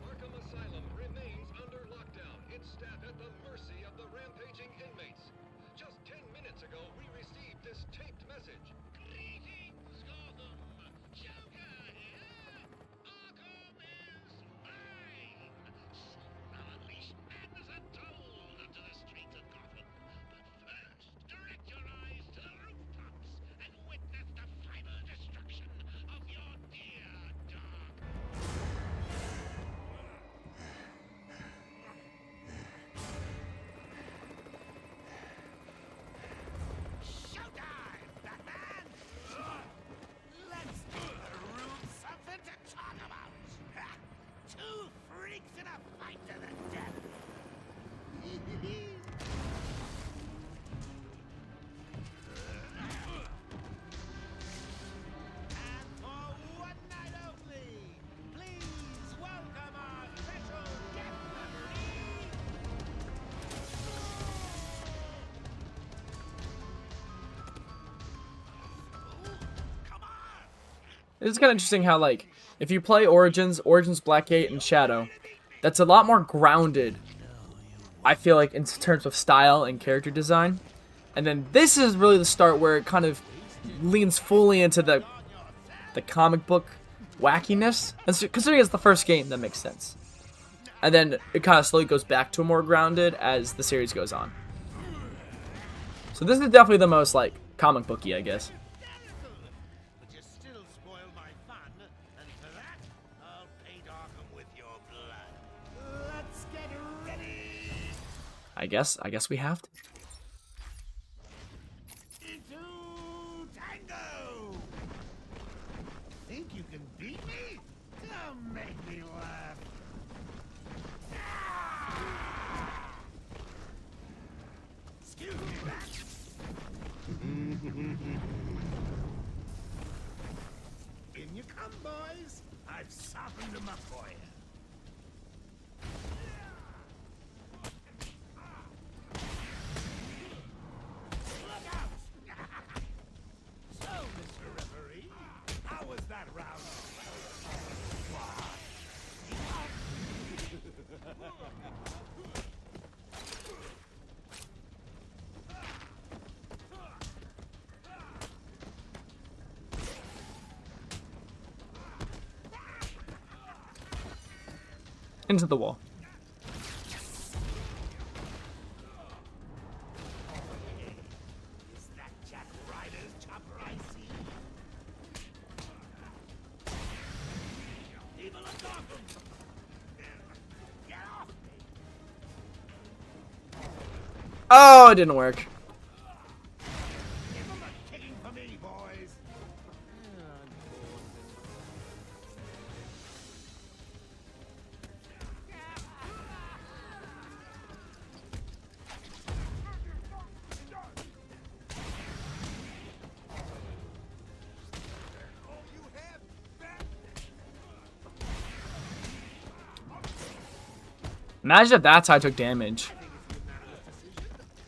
Arkham Asylum remains under lockdown. Its staff at the mercy of the rampaging inmates. Just 10 minutes ago, we received this taped message. Greetings, Gotham! Joker here! Arkham is mine! I'll unleash madness untold onto the streets of Gotham. But first, direct your eyes to the rooftops and witness the final destruction of your dear dog. Showtime, Batman! Let's give the room something to talk about! Two freaks in a fight to the death! And for one night only, please welcome our special guest referee, It's kind of interesting how, like, if you play Origins, Blackgate, and Shadow, that's a lot more grounded, I feel like, in terms of style and character design. And then this is really the start where it kind of leans fully into the comic book wackiness. And so, considering it's the first game, that makes sense. And then it kind of slowly goes back to a more grounded as the series goes on. So this is definitely the most, like, comic booky, I guess. but you still spoil my fun, and for that, I'll paint Arkham with your blood. Let's get ready! I guess we have to. Into tango! Think you can beat me? Don't make me laugh. Excuse me, Bat. come, boys. I've softened them up for you. Look out! So, Mr. Referee, how was that round? Into the wall. Is that Jack Ryder's chopper I see? People are talking. Get off me! Oh, it didn't work. Give them a kicking for me, boys. Imagine if that's how I took damage.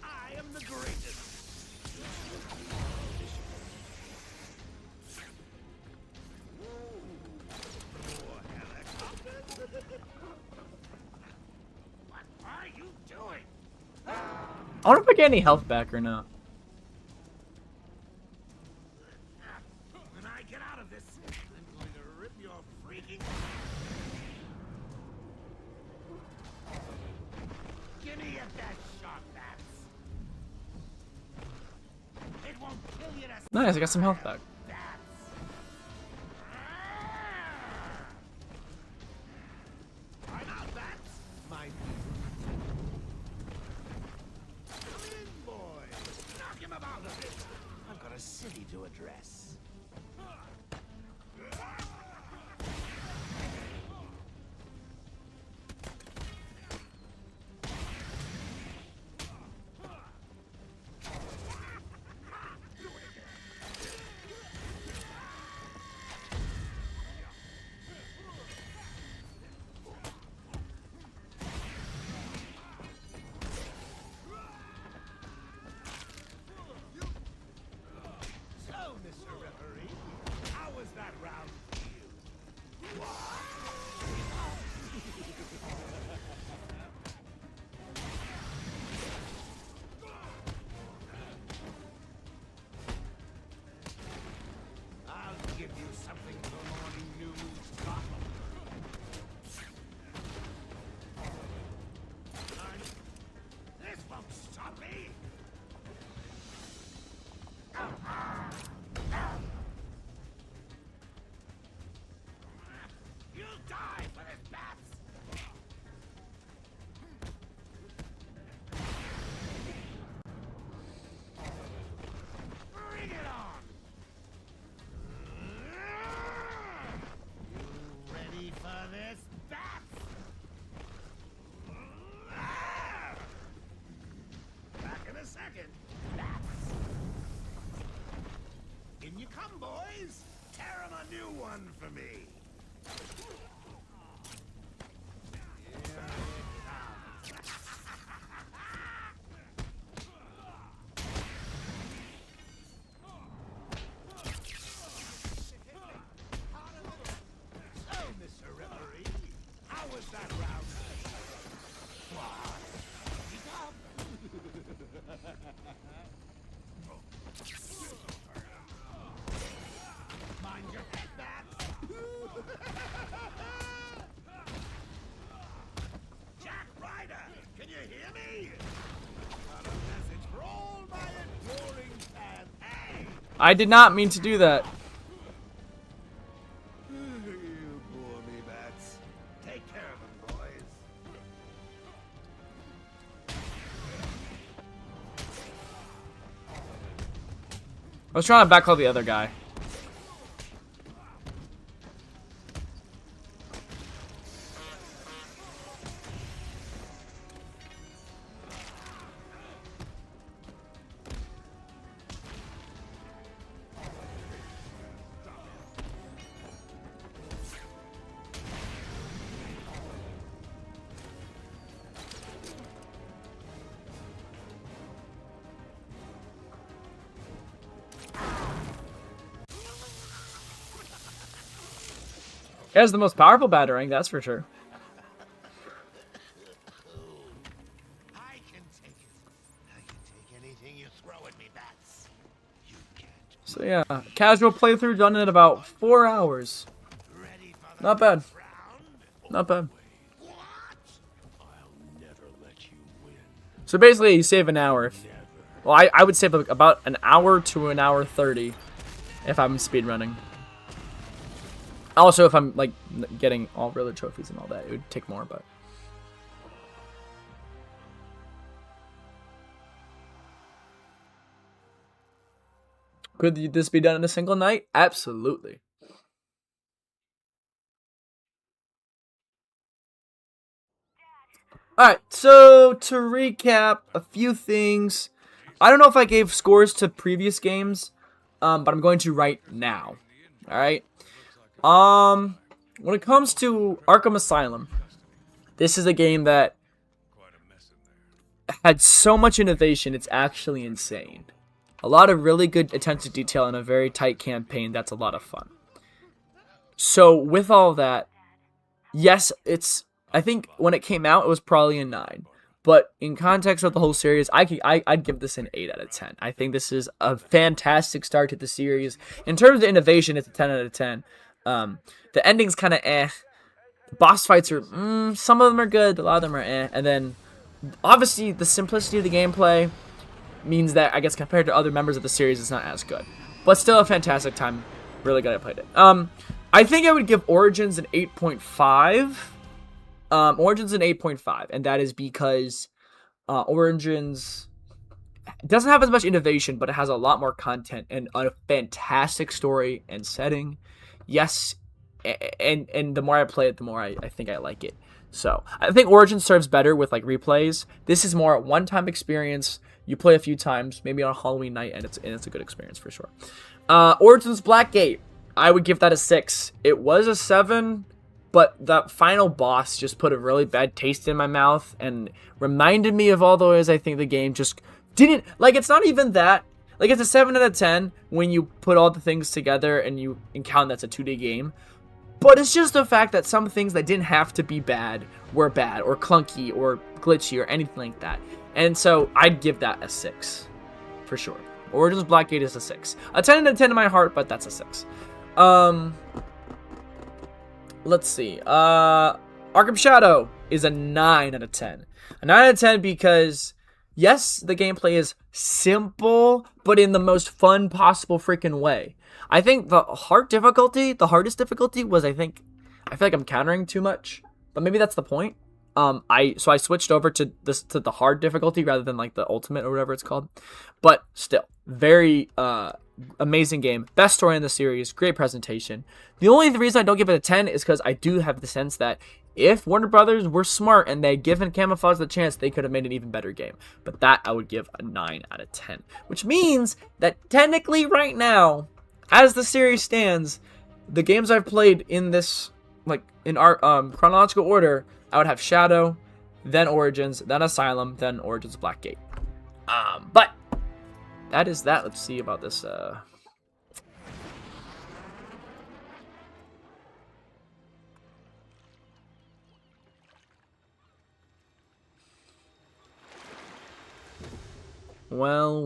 I am the greatest. What are you doing? I wonder if I get any health back or not. When I get out of this, I'm going to rip your freaking. Give me a best shot, Bats. It won't kill you to Nice, I got some health back. I'm out, Bats. My come in, boy. Knock him about a bit. I've got a city to address. So, Mr. Referee, how was that round for you? I'll give you something for morning news, Gotham. This won't stop me. You'll die for this, Bats! Bring it on! You ready for this, Bats? Back in a second, Bats! In you come, boys! Tear 'em a new one for me! So, Mr. Referee, how was that round? Mind your head, Bats! Jack Ryder, can you hear me? Got a message for all my adoring fans. Hey! I did not mean to do that. You bore me, Bats. Take care of them, boys. I was trying to backcall the other guy. It has the most powerful batarang, that's for sure. I can take it. I can take anything you throw at me, bats. You can't. So yeah, casual playthrough done in about 4 hours. Not bad. Not bad. So basically, you save an hour. Well, I would save about an hour to an hour 30 if I'm speedrunning. Also, if I'm like getting all really trophies and all that, it would take more, but. Could this be done in a single night? Absolutely. Alright, so to recap a few things. I don't know if I gave scores to previous games, but I'm going to right now. Alright. When it comes to Arkham Asylum, this is a game that had so much innovation, it's actually insane. A lot of really good attention to detail and a very tight campaign that's a lot of fun. So with all that, yes, I think when it came out, it was probably a 9. But in context of the whole series, I'd give this an 8 out of 10. I think this is a fantastic start to the series. In terms of innovation, it's a 10 out of 10. The ending's kind of eh. Boss fights are, some of them are good, a lot of them are eh. And then, obviously, the simplicity of the gameplay means that, I guess, compared to other members of the series, it's not as good. But still a fantastic time. Really glad I played it. I think I would give Origins an 8.5. Origins an 8.5, and that is because Origins doesn't have as much innovation, but it has a lot more content and a fantastic story and setting. Yes, and the more I play it, the more I think I like it. So I think Origins serves better with like replays. This is more a one-time experience. You play a few times, maybe on a Halloween night, and it's a good experience for sure. Origins Blackgate, I would give that a 6. It was a 7. But that final boss just put a really bad taste in my mouth and reminded me of all the ways I think the game just didn't... Like, it's not even that. Like, it's a 7 out of 10 when you put all the things together and you count that's a 2D game. But it's just the fact that some things that didn't have to be bad were bad or clunky or glitchy or anything like that. And so I'd give that a 6. For sure. Origins Blackgate is a 6. A 10 out of 10 in my heart, but that's a 6. Let's see. Arkham Shadow is a 9 out of 10. A 9 out of 10 because, yes, the gameplay is simple, but in the most fun possible freaking way. I think the hardest difficulty was, I feel like I'm countering too much, but maybe that's the point. So I switched over to the hard difficulty rather than like the ultimate or whatever it's called. But still, very amazing game, best story in the series, great presentation. The only reason I don't give it a 10 is because I do have the sense that if Warner Brothers were smart and they had given Camouflage the chance, they could have made an even better game. But that I would give a 9 out of 10, which means that technically right now, as the series stands, the games I've played in this, like in our chronological order, I would have Shadow, then Origins, then Asylum, then Origins Blackgate. But that is that. Let's see about this. Well.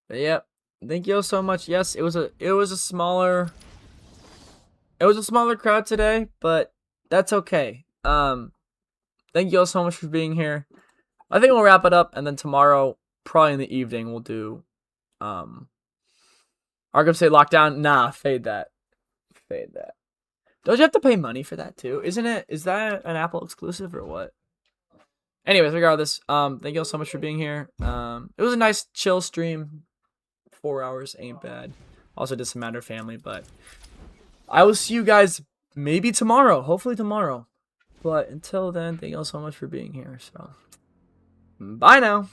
But yep. Thank you all so much. Yes, it was a smaller crowd today, but that's okay. Thank you all so much for being here. I think we'll wrap it up, and then tomorrow, probably in the evening, we'll do Arkham State Lockdown. Nah, fade that. Don't you have to pay money for that too? Isn't it? Is that an Apple exclusive or what? Anyways, regardless, thank you all so much for being here. It was a nice chill stream. 4 hours ain't bad. Also did some Matter Family, but I will see you guys maybe tomorrow. Hopefully tomorrow. But until then, thank you all so much for being here. So, bye now.